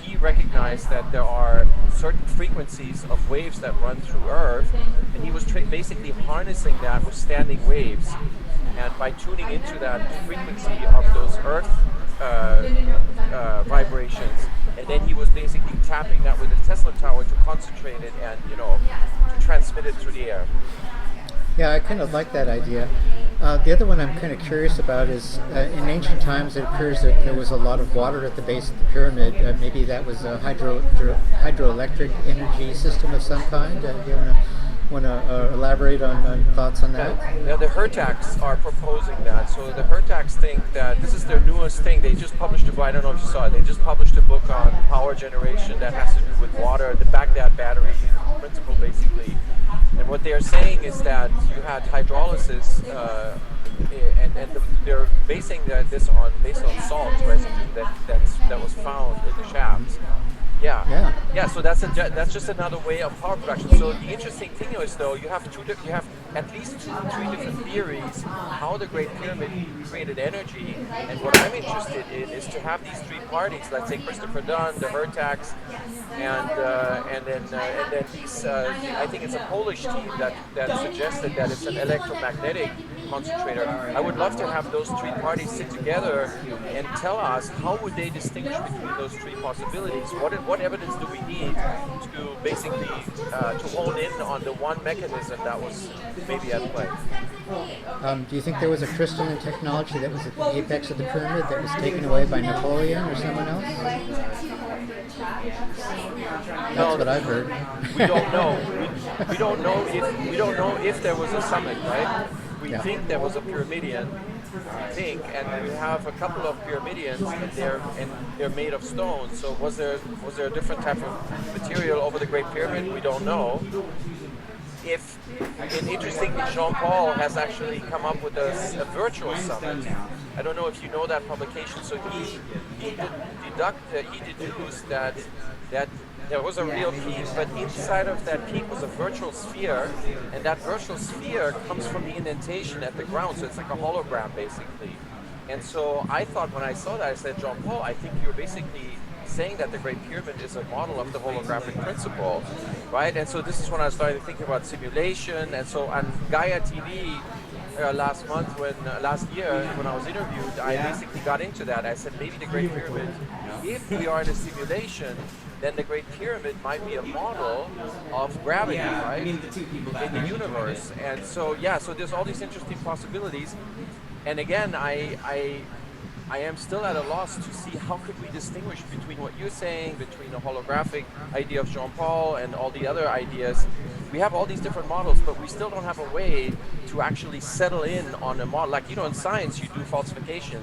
he recognized that there are certain frequencies of waves that run through Earth, and he was basically harnessing that with standing waves. And by tuning into that frequency of those Earth vibrations, and then he was basically tapping that with a Tesla tower to concentrate it and to transmit it through the air. Yeah, I kind of like that idea. The other one I'm kind of curious about is in ancient times it appears that there was a lot of water at the base of the pyramid. Maybe that was a hydroelectric energy system of some kind. Do you want to elaborate on thoughts on that? Now the Hertax are proposing that. So the Hertax think that this is their newest thing. They just published a book, I don't know if you saw it, they just published a book on power generation that has to do with water, the Baghdad battery principle basically. And what they're saying is that you had hydrolysis, and they're basing this based on salt residue that was found in the shafts. Yeah. So that's just another way of power production. So the interesting thing is, though, you have at least 2 or 3 different theories how the Great Pyramid created energy. And what I'm interested in is to have these 3 parties. Let's say Christopher Dunn, the Hertax, and then these. I think it's a Polish team that suggested that it's an electromagnetic concentrator. I would love to have those 3 parties sit together and tell us how would they distinguish between those 3 possibilities. What evidence do we need to basically to hone in on the one mechanism that was maybe at play? Do you think there was a crystalline technology that was at the apex of the pyramid that was taken away by Napoleon or someone else? That's what I've heard. We don't know. We don't know if there was a summit, right? We think there was a Pyramidion, and we have a couple of Pyramidions, and they're made of stone. So was there a different type of material over the Great Pyramid? We don't know. if, and interestingly, Jean-Paul has actually come up with a virtual summit. I don't know if you know that publication. So he deduced that there was a real peak, but inside of that peak was a virtual sphere, and that virtual sphere comes from the indentation at the ground. So it's like a hologram, basically. And so I thought when I saw that, I said, Jean-Paul, I think you're basically saying that the Great Pyramid is a model of the holographic principle, right? And so this is when I started thinking about simulation. And so on Gaia TV last year when I was interviewed, I basically got into that. I said maybe the Great Pyramid, if we are in a simulation, then the Great Pyramid might be a model of gravity, right, in the universe. And so so there's all these interesting possibilities. And again, I am still at a loss to see how could we distinguish between what you're saying, between the holographic idea of Jean-Paul and all the other ideas. We have all these different models, but we still don't have a way to actually settle in on a model. Like, in science, you do falsification.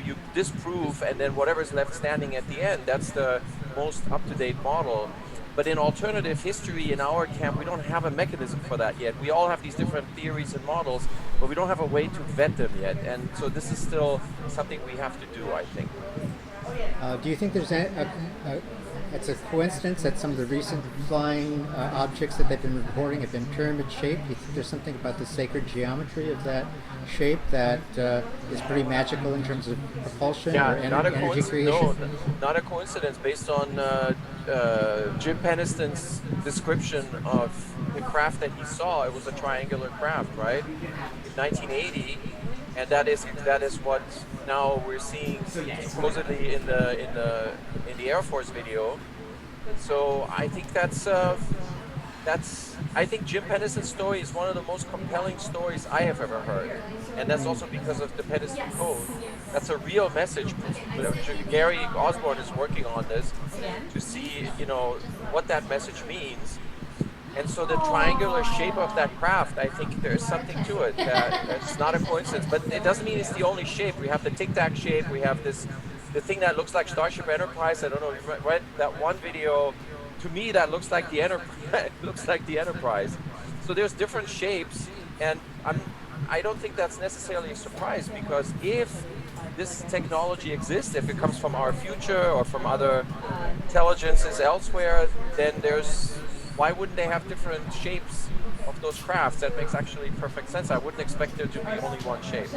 You disprove, and then whatever's left standing at the end, that's the most up-to-date model. But in alternative history, in our camp, we don't have a mechanism for that yet. We all have these different theories and models, but we don't have a way to vet them yet. And so this is still something we have to do, I think. Do you think there's it's a coincidence that some of the recent flying objects that they've been reporting have been pyramid shaped? Do you think there's something about the sacred geometry of that shape that is pretty magical in terms of propulsion or energy creation? No, not a coincidence. Based on Jim Peniston's description of the craft that he saw, it was a triangular craft, right, in 1980, and that is what now we're seeing supposedly in the Air Force video. So I think I think Jim Peniston's story is one of the most compelling stories I have ever heard, and that's also because of the Peniston Code. That's a real message. Gary Osborne is working on this to see, what that message means. And so the triangular shape of that craft, I think there's something to it that's not a coincidence. But it doesn't mean it's the only shape. We have the tic-tac shape. We have the thing that looks like Starship Enterprise. I don't know if you read that one video. To me, that looks like the Enterprise. It looks like the Enterprise. So there's different shapes, and I don't think that's necessarily a surprise, because if this technology exists, if it comes from our future or from other intelligences elsewhere, then why wouldn't they have different shapes of those crafts? That makes actually perfect sense. I wouldn't expect there to be only one shape.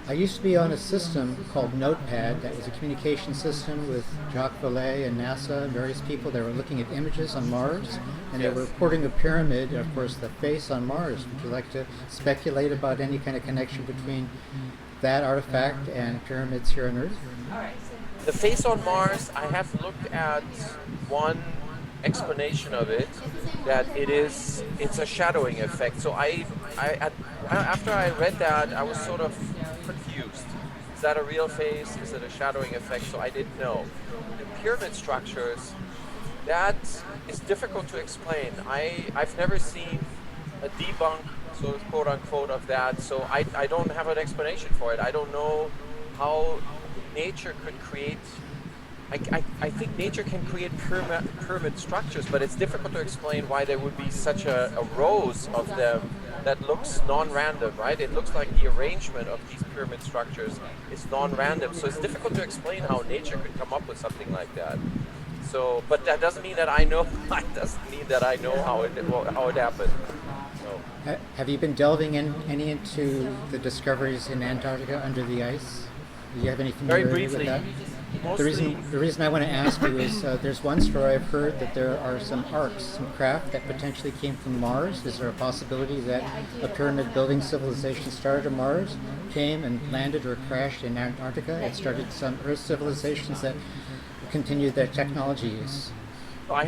I used to be on a system called Notepad that was a communication system with Jacques Vallée and NASA and various people that were looking at images on Mars, and they were reporting a pyramid, and of course the face on Mars. Would you like to speculate about any kind of connection between that artifact and pyramids here on Earth? The face on Mars, I have looked at one explanation of it, that it's a shadowing effect. So after I read that, I was sort of confused. Is that a real face? Is it a shadowing effect? So I didn't know. The pyramid structures, that is difficult to explain. I've never seen a debunk, sort of quote unquote, of that. So I don't have an explanation for it. I don't know how nature could create. I think nature can create pyramid structures, but it's difficult to explain why there would be such a rows of them that looks non-random, right? It looks like the arrangement of these pyramid structures is non-random, so it's difficult to explain how nature could come up with something like that. So, but that doesn't mean that I know. It doesn't mean that I know how it happened. So. Have you been delving any into the discoveries in Antarctica under the ice? Do you have any familiarity with that? The reason I want to ask you is there's one story I've heard that there are some arcs, some craft that potentially came from Mars. Is there a possibility that a pyramid building civilization started on Mars, came and landed or crashed in Antarctica, and started some Earth civilizations that continued their technology use? I'm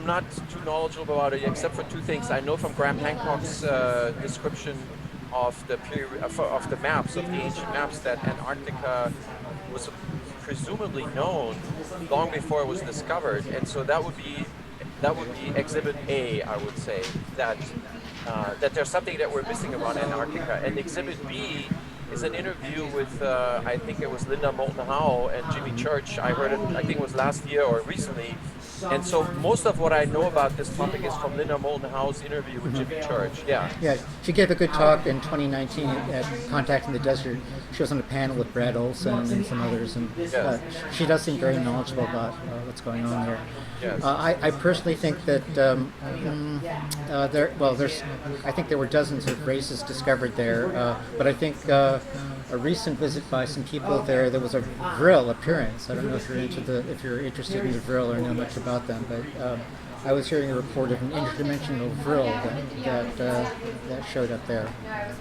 not too knowledgeable about it except for two things. I know from Graham Hancock's description of the maps, of the ancient maps, that Antarctica was presumably known long before it was discovered, and so that would be Exhibit A, I would say, that there's something that we're missing about Antarctica. And Exhibit B is an interview with, I think it was Linda Moulton Howe and Jimmy Church. I heard it, I think it was last year or recently. And so most of what I know about this topic is from Linda Moulton Howe's interview with Jimmy Church. Yeah. Yeah, she gave a good talk in 2019 at Contact in the Desert. She was on a panel with Brad Olson and some others, and she does seem very knowledgeable about what's going on there. Yes. I personally think that I think there were dozens of races discovered there, but I think a recent visit by some people there was a vril appearance. I don't know if you're interested in the vril or know much about them, but I was hearing a report of an interdimensional vril that showed up there.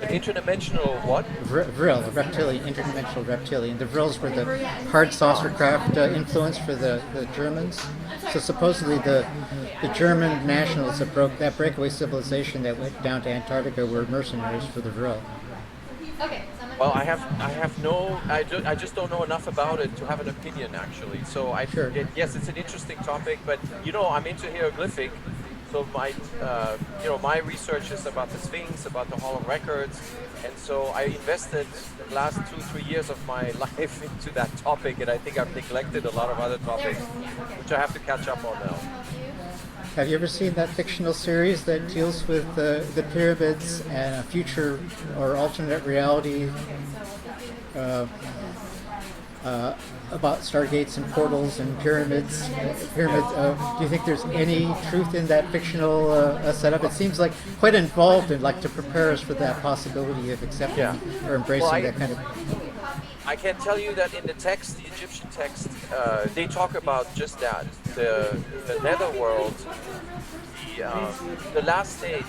An interdimensional what? Vril, a reptilian, interdimensional reptilian. The vrils were the hard saucer craft influence for the Germans. So supposedly the German nationals that breakaway civilization that went down to Antarctica were mercenaries for the vril. Well, I just don't know enough about it to have an opinion, actually. So yes, it's an interesting topic, but I'm into hieroglyphic, so my research is about the Sphinx, about the Hall of Records, and so I invested the last 2-3 years of my life into that topic, and I think I've neglected a lot of other topics, which I have to catch up on now. Have you ever seen that fictional series that deals with the pyramids and a future or alternate reality about stargates and portals and pyramids? Do you think there's any truth in that fictional setup? It seems like quite involved and like to prepare us for that possibility of accepting or embracing that kind of. I can tell you that in the text, the Egyptian text, they talk about just that, the netherworld, the last stage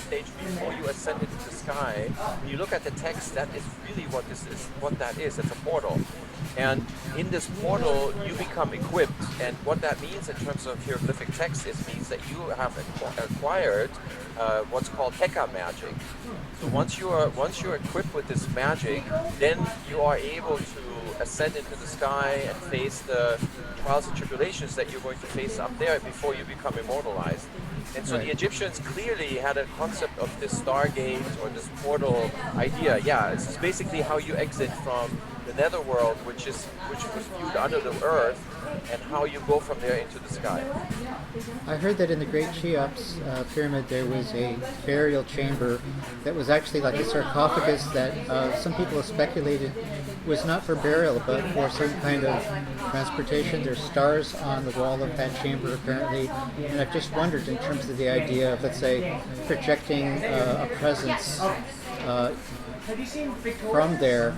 before you ascend into the sky. When you look at the text, that is really what that is. It's a portal. And in this portal, you become equipped. And what that means in terms of hieroglyphic text means that you have acquired what's called Heka magic. So once you're equipped with this magic, then you are able to ascend into the sky and face the trials and tribulations that you're going to face up there before you become immortalized. And so the Egyptians clearly had a concept of this stargate or this portal idea. Yeah, this is basically how you exit from the netherworld, which was viewed under the earth, and how you go from there into the sky. I heard that in the Great Cheops pyramid there was a burial chamber that was actually like a sarcophagus that some people have speculated was not for burial but for some kind of transportation. There's stars on the wall of that chamber apparently, and I've just wondered in terms of the idea of, let's say, projecting a presence from there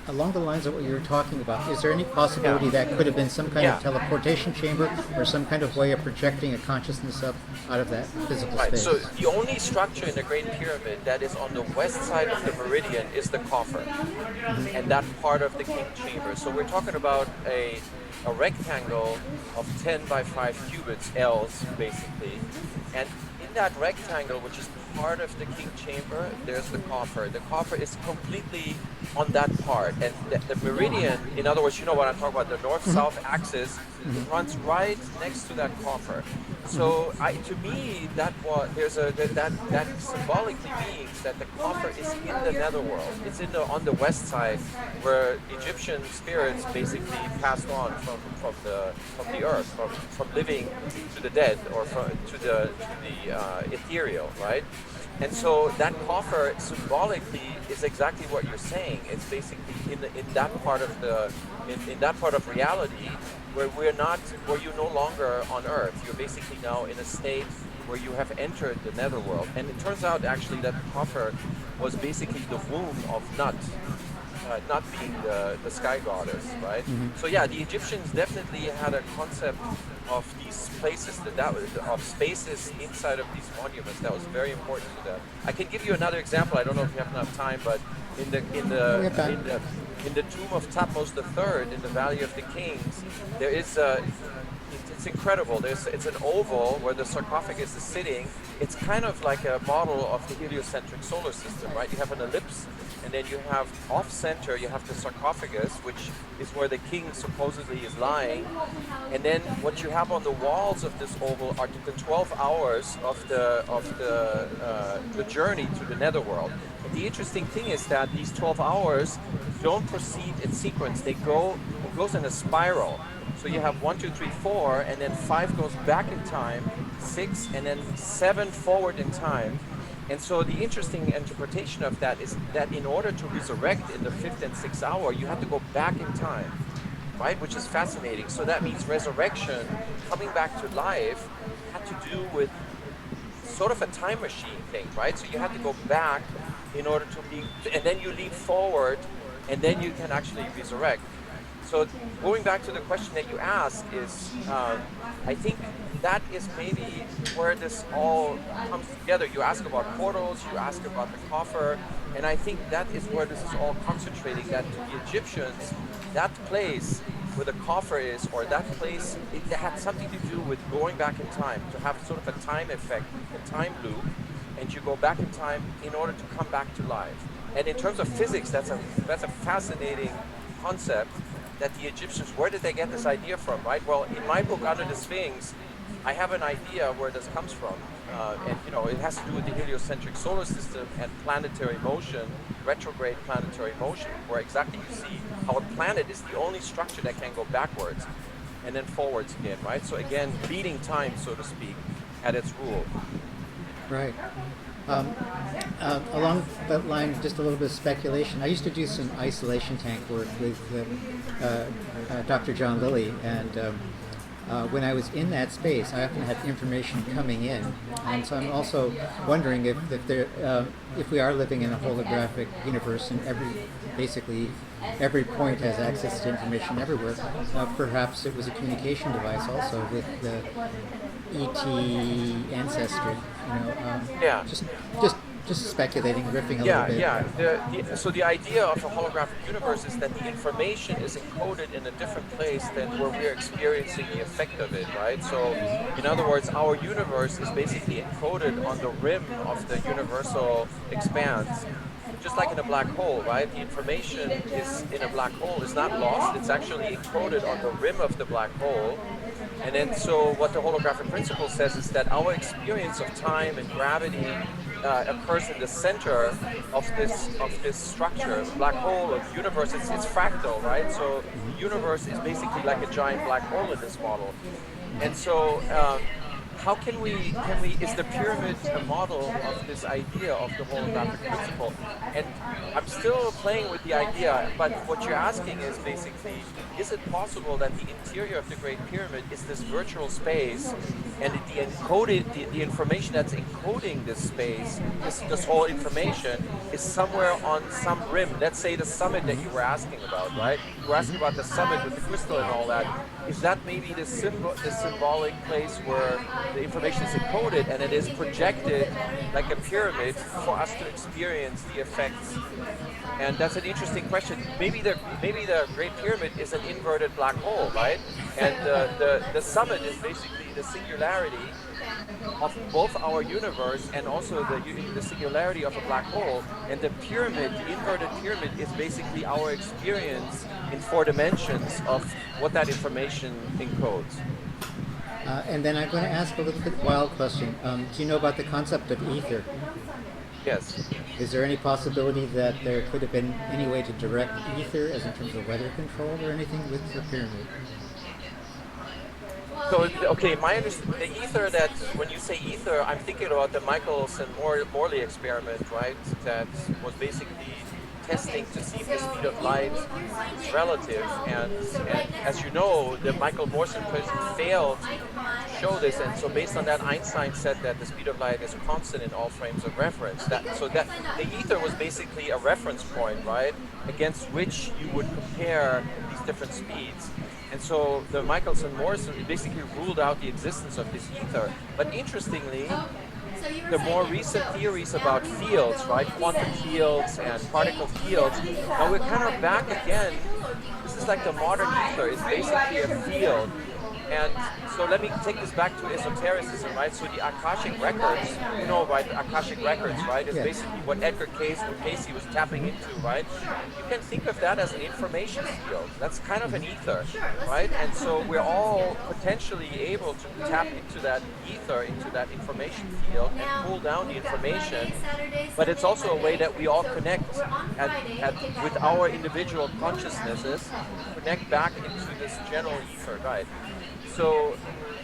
along the lines of what you were talking about. Is there any possibility that could have been some kind of teleportation chamber or some kind of way of projecting a consciousness up out of that physical space? So the only structure in the Great Pyramid that is on the west side of the meridian is the coffer, and that part of the king chamber. So we're talking about a rectangle of 10 by 5 cubits, L's basically, and in that rectangle, which is part of the king chamber, there's the coffer. The coffer is completely on that part, and the meridian, in other words, you know what I'm talking about, the north-south axis, runs right next to that coffer. So to me, that symbolically means that the coffer is in the netherworld. It's on the west side, where Egyptian spirits basically passed on from the earth, from living to the dead, or to the ethereal, right? And so that coffer symbolically is exactly what you're saying. It's basically in that part of reality where you're no longer on Earth. You're basically now in a state where you have entered the netherworld. And it turns out actually that the coffer was basically the womb of Nut. Not being the sky goddess, right? So yeah, the Egyptians definitely had a concept of these places, of spaces inside of these monuments that was very important to them. I can give you another example. I don't know if you have enough time, but in the tomb of Thutmose III in the Valley of the Kings, there is it's incredible. It's an oval where the sarcophagus is sitting. It's kind of like a model of the heliocentric solar system, right? You have an ellipse, and then you have off-center, you have the sarcophagus, which is where the king supposedly is lying. And then what you have on the walls of this oval are the 12 hours of the journey to the netherworld. The interesting thing is that these 12 hours don't proceed in sequence. It goes in a spiral. So you have 1, 2, 3, 4, and then 5 goes back in time, 6, and then 7 forward in time. And so the interesting interpretation of that is that in order to resurrect in the 5th and 6th hour, you have to go back in time, right? Which is fascinating. So that means resurrection, coming back to life, had to do with sort of a time machine thing, right? So you had to go back in order to leap, and then you leap forward, and then you can actually resurrect. So going back to the question that you asked is, I think that is maybe where this all comes together. You ask about portals, you ask about the coffer, and I think that is where this is all concentrating, that to the Egyptians, that place where the coffer is, or that place, it had something to do with going back in time, to have sort of a time effect, a time loop, and you go back in time in order to come back to life. And in terms of physics, that's a fascinating concept that the Egyptians, where did they get this idea from, right? Well, in my book, Under the Sphinx, I have an idea where this comes from. And it has to do with the heliocentric solar system and planetary motion, retrograde planetary motion, where exactly you see how a planet is the only structure that can go backwards and then forwards again, right? So again, beating time, so to speak, at its rule. Right. Along that line, just a little bit of speculation. I used to do some isolation tank work with Dr. John Lilly, and when I was in that space, I often had information coming in, and so I'm also wondering if we are living in a holographic universe, and basically every point has access to information everywhere. Perhaps it was a communication device also with the ET ancestry. Yeah. Just speculating, riffing a little bit. Yeah. So the idea of a holographic universe is that the information is encoded in a different place than where we're experiencing the effect of it, right? So, in other words, our universe is basically encoded on the rim of the universal expanse. Just like in a black hole, right? The information is in a black hole is not lost. It's actually encoded on the rim of the black hole. And then so what the holographic principle says is that our experience of time and gravity occurs in the center of this structure. The black hole or the universe, it's fractal, right? So the universe is basically like a giant black hole in this model. And so how can we, is the pyramid a model of this idea of the holographic principle? And I'm still playing with the idea, but what you're asking is basically, is it possible that the interior of the Great Pyramid is this virtual space, and the information that's encoding this space, this whole information, is somewhere on some rim? Let's say the summit that you were asking about, right? You were asking about the summit with the crystal and all that. Is that maybe the symbolic place where the information is encoded and it is projected like a pyramid for us to experience the effects? And that's an interesting question. Maybe the Great Pyramid is an inverted black hole, right? And the summit is basically the singularity of both our universe and also the singularity of a black hole. And the pyramid, the inverted pyramid, is basically our experience in 4 dimensions of what that information encodes. And then I'm going to ask a little bit wild question. Do you know about the concept of ether? Yes. Is there any possibility that there could have been any way to direct ether as in terms of weather control or anything with the pyramid? So, okay, my understanding, the ether, that when you say ether, I'm thinking about the Michelson-Morley experiment, right? That was basically testing to see if the speed of light is relative. And as you know, the Michael-Morley experiment failed to show this. And so based on that, Einstein said that the speed of light is constant in all frames of reference. So the ether was basically a reference point, right? Against which you would compare these different speeds. And so the Michelson-Morley basically ruled out the existence of this ether. But interestingly, the more recent theories about fields, right, quantum fields and particle fields, now we're kind of back again. This is like the modern ether. It's basically a field And so let me take this back to esotericism, right? So the Akashic records, you know, right? The Akashic records, right, is basically what Edgar Cayce was tapping into, right? You can think of that as an information field. That's kind of an ether, right? And so we're all potentially able to tap into that ether, into that information field, and pull down the information. But it's also a way that we all connect with our individual consciousnesses, connect back into this general ether, right? So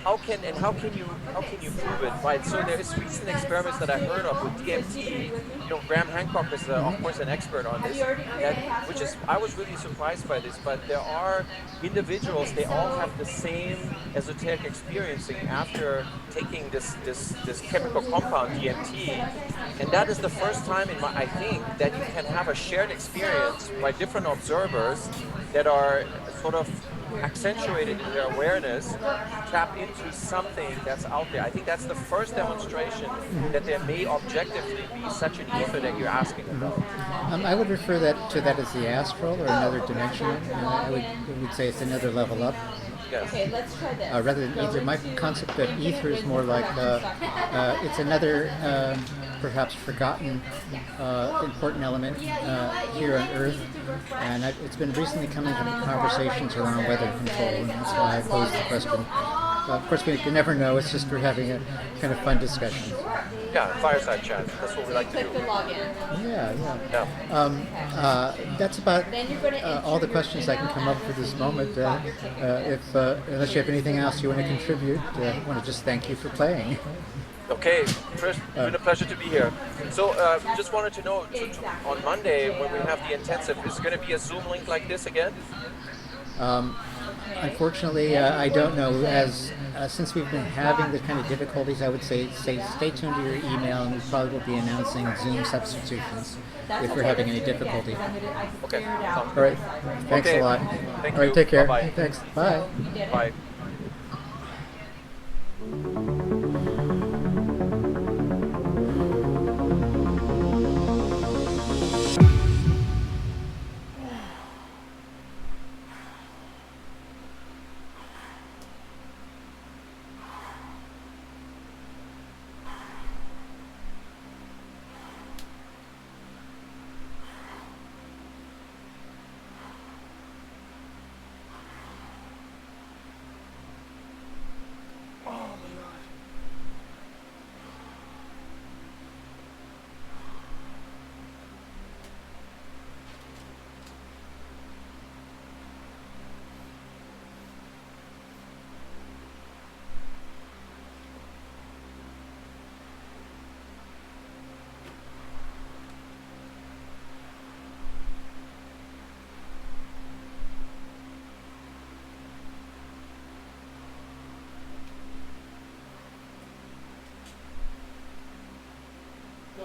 how can you prove it, right? So there is recent experiments that I heard of with DMT. You know, Graham Hancock is of course an expert on this, I was really surprised by this. But there are individuals, they all have the same esoteric experiencing after taking this chemical compound DMT, and that is the first time I think that you can have a shared experience by different observers that are sort of accentuated in their awareness, tap into something that's out there. I think that's the first demonstration that there may objectively be such an ether that you're asking about. I would refer to that as the astral or another dimension. I would say it's another level up. Yes. Okay, let's try this. Rather than ether, my concept of ether is more like it's another perhaps forgotten important element here on Earth, and it's been recently coming from conversations around weather control, and that's why I posed the question. Of course, we can never know. It's just we're having a kind of fun discussion. Yeah, fireside chat. That's what we like to do. Click the login. Yeah. That's about all the questions I can come up for this moment. Unless you have anything else you want to contribute, I want to just thank you for playing. Okay, first, it's been a pleasure to be here. So, just wanted to know, on Monday when we have the intensive, is there going to be a Zoom link like this again? Unfortunately, I don't know. Since we've been having the kind of difficulties, I would say stay tuned to your email, and we probably will be announcing Zoom substitutions if we're having any difficulty. Okay. All right. Thanks a lot. Thank All right. you. Take care. Bye-bye. Thanks. Bye. Bye.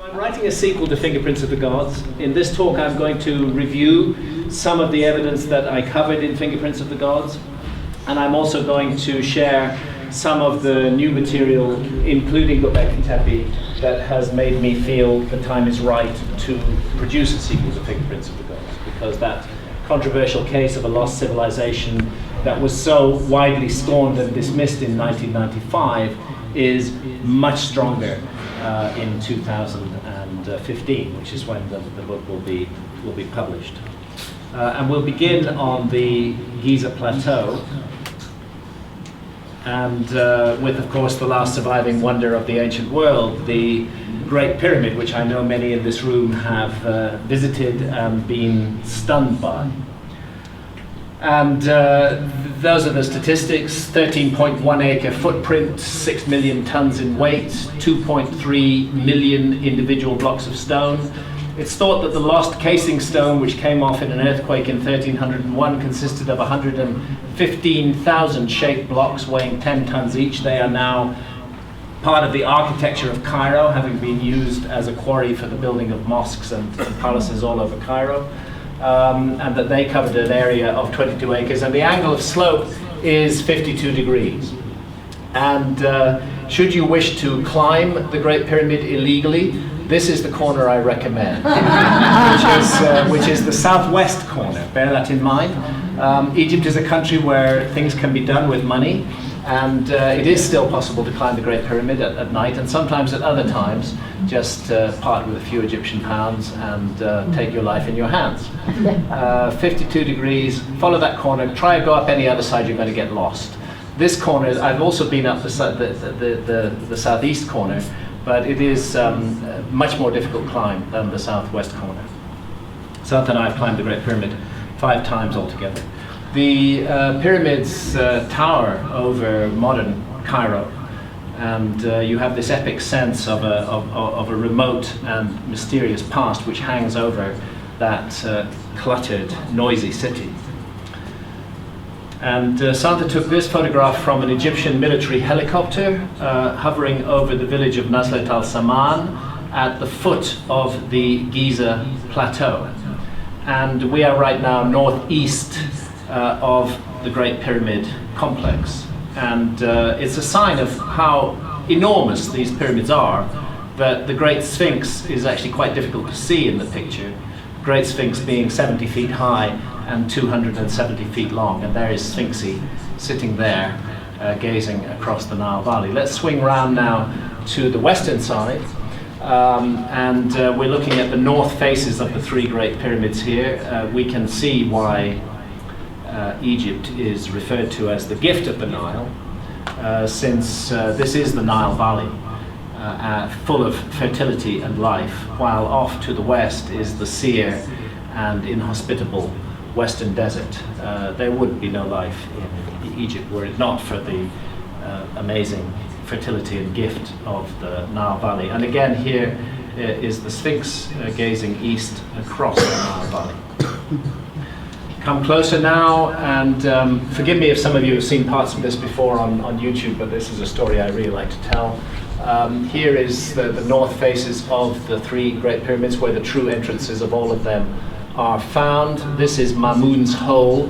I'm writing a sequel to Fingerprints of the Gods. In this talk I'm going to review some of the evidence that I covered in Fingerprints of the Gods, and I'm also going to share some of the new material, including Göbekli Tepe, that has made me feel the time is right to produce a sequel to Fingerprints of the Gods, because that controversial case of a lost civilization that was so widely scorned and dismissed in 1995 is much stronger in 2015, which is when the book will be published. And we'll begin on the Giza Plateau, and with, of course, the last surviving wonder of the ancient world, the Great Pyramid, which I know many in this room have visited and been stunned by. And those are the statistics: 13.1 acre footprint, 6 million tons in weight, 2.3 million individual blocks of stone. It's thought that the lost casing stone, which came off in an earthquake in 1301, consisted of 115,000 shaped blocks weighing 10 tons each. They are now part of the architecture of Cairo, having been used as a quarry for the building of mosques and palaces all over Cairo. And that they covered an area of 22 acres, and the angle of slope is 52 degrees. And should you wish to climb the Great Pyramid illegally, this is the corner I recommend, which is the southwest corner. Bear that in mind. Egypt is a country where things can be done with money, And it is still possible to climb the Great Pyramid at night, and sometimes at other times just part with a few Egyptian pounds and take your life in your hands. 52 degrees, follow that corner, try to go up any other side, you're going to get lost. This corner, I've also been up the southeast corner, but it is a much more difficult climb than the southwest corner. Santa and I have climbed the Great Pyramid 5 times altogether. The pyramids tower over modern Cairo, and you have this epic sense of a remote and mysterious past which hangs over that cluttered, noisy city. And Santa took this photograph from an Egyptian military helicopter hovering over the village of Nazlet al-Saman at the foot of the Giza plateau. And we are right now northeast of the Great Pyramid complex. And it's a sign of how enormous these pyramids are, that the Great Sphinx is actually quite difficult to see in the picture. Great Sphinx being 70 feet high and 270 feet long, and there is Sphinxy sitting there gazing across the Nile Valley. Let's swing round now to the western side, and we're looking at the north faces of the 3 Great Pyramids here. We can see why Egypt is referred to as the gift of the Nile, since this is the Nile Valley, full of fertility and life, while off to the west is the sere and inhospitable western desert. There would be no life in Egypt were it not for the amazing fertility and gift of the Nile Valley. And again, here is the Sphinx gazing east across the Nile Valley. Come closer now, and forgive me if some of you have seen parts of this before on YouTube, but this is a story I really like to tell. Here is the north faces of the 3 Great Pyramids, where the true entrances of all of them are found. This is Mamun's Hole,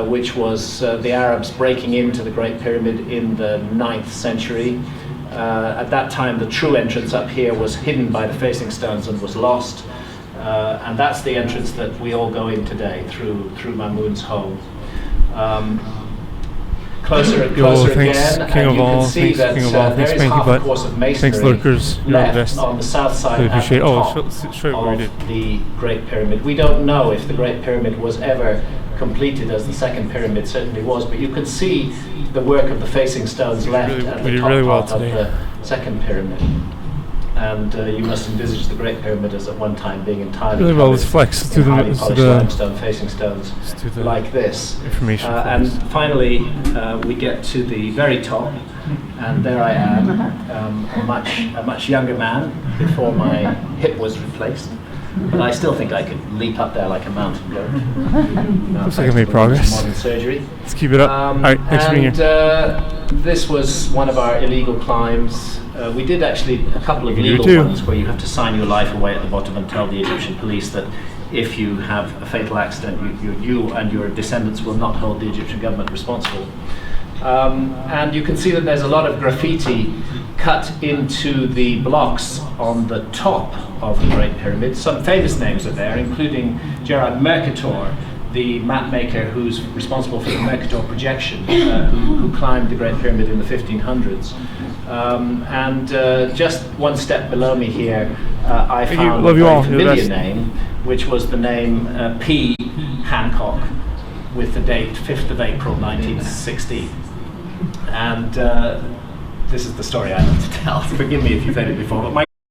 which was the Arabs breaking into the Great Pyramid in the 9th century. At that time, the true entrance up here was hidden by the facing stones and was lost. And that's the entrance that we all go in today, through Mamun's Hole. Closer and closer again, and you can see that there is half a course of masonry left on the south side at the top of the Great Pyramid. We don't know if the Great Pyramid was ever completed, as the second pyramid certainly was, but you can see the work of the facing stones left at the top part of the second pyramid. And you must envisage the Great Pyramid as at one time being entirely really well. Let's flex to the limestone facing stones like this. And finally, we get to the very top, and there I am, a much younger man before my hip was replaced. But I still think I could leap up there like a mountain goat. Looks like I made progress. Modern surgery. Let's keep it up. All right, thanks for being here. This was one of our illegal climbs. We did actually a couple of legal ones where you have to sign your life away at the bottom and tell the Egyptian police that if you have a fatal accident, you and your descendants will not hold the Egyptian government responsible. And you can see that there's a lot of graffiti cut into the blocks on the top of the Great Pyramid. Some famous names are there, including Gerard Mercator, the map maker who's responsible for the Mercator projection, who climbed the Great Pyramid in the 1500s. And just one step below me here, I found a very familiar name, which was the name P. Hancock, with the date 5th of April 1916. And this is the story I like to tell. Forgive me if you've heard it before, but my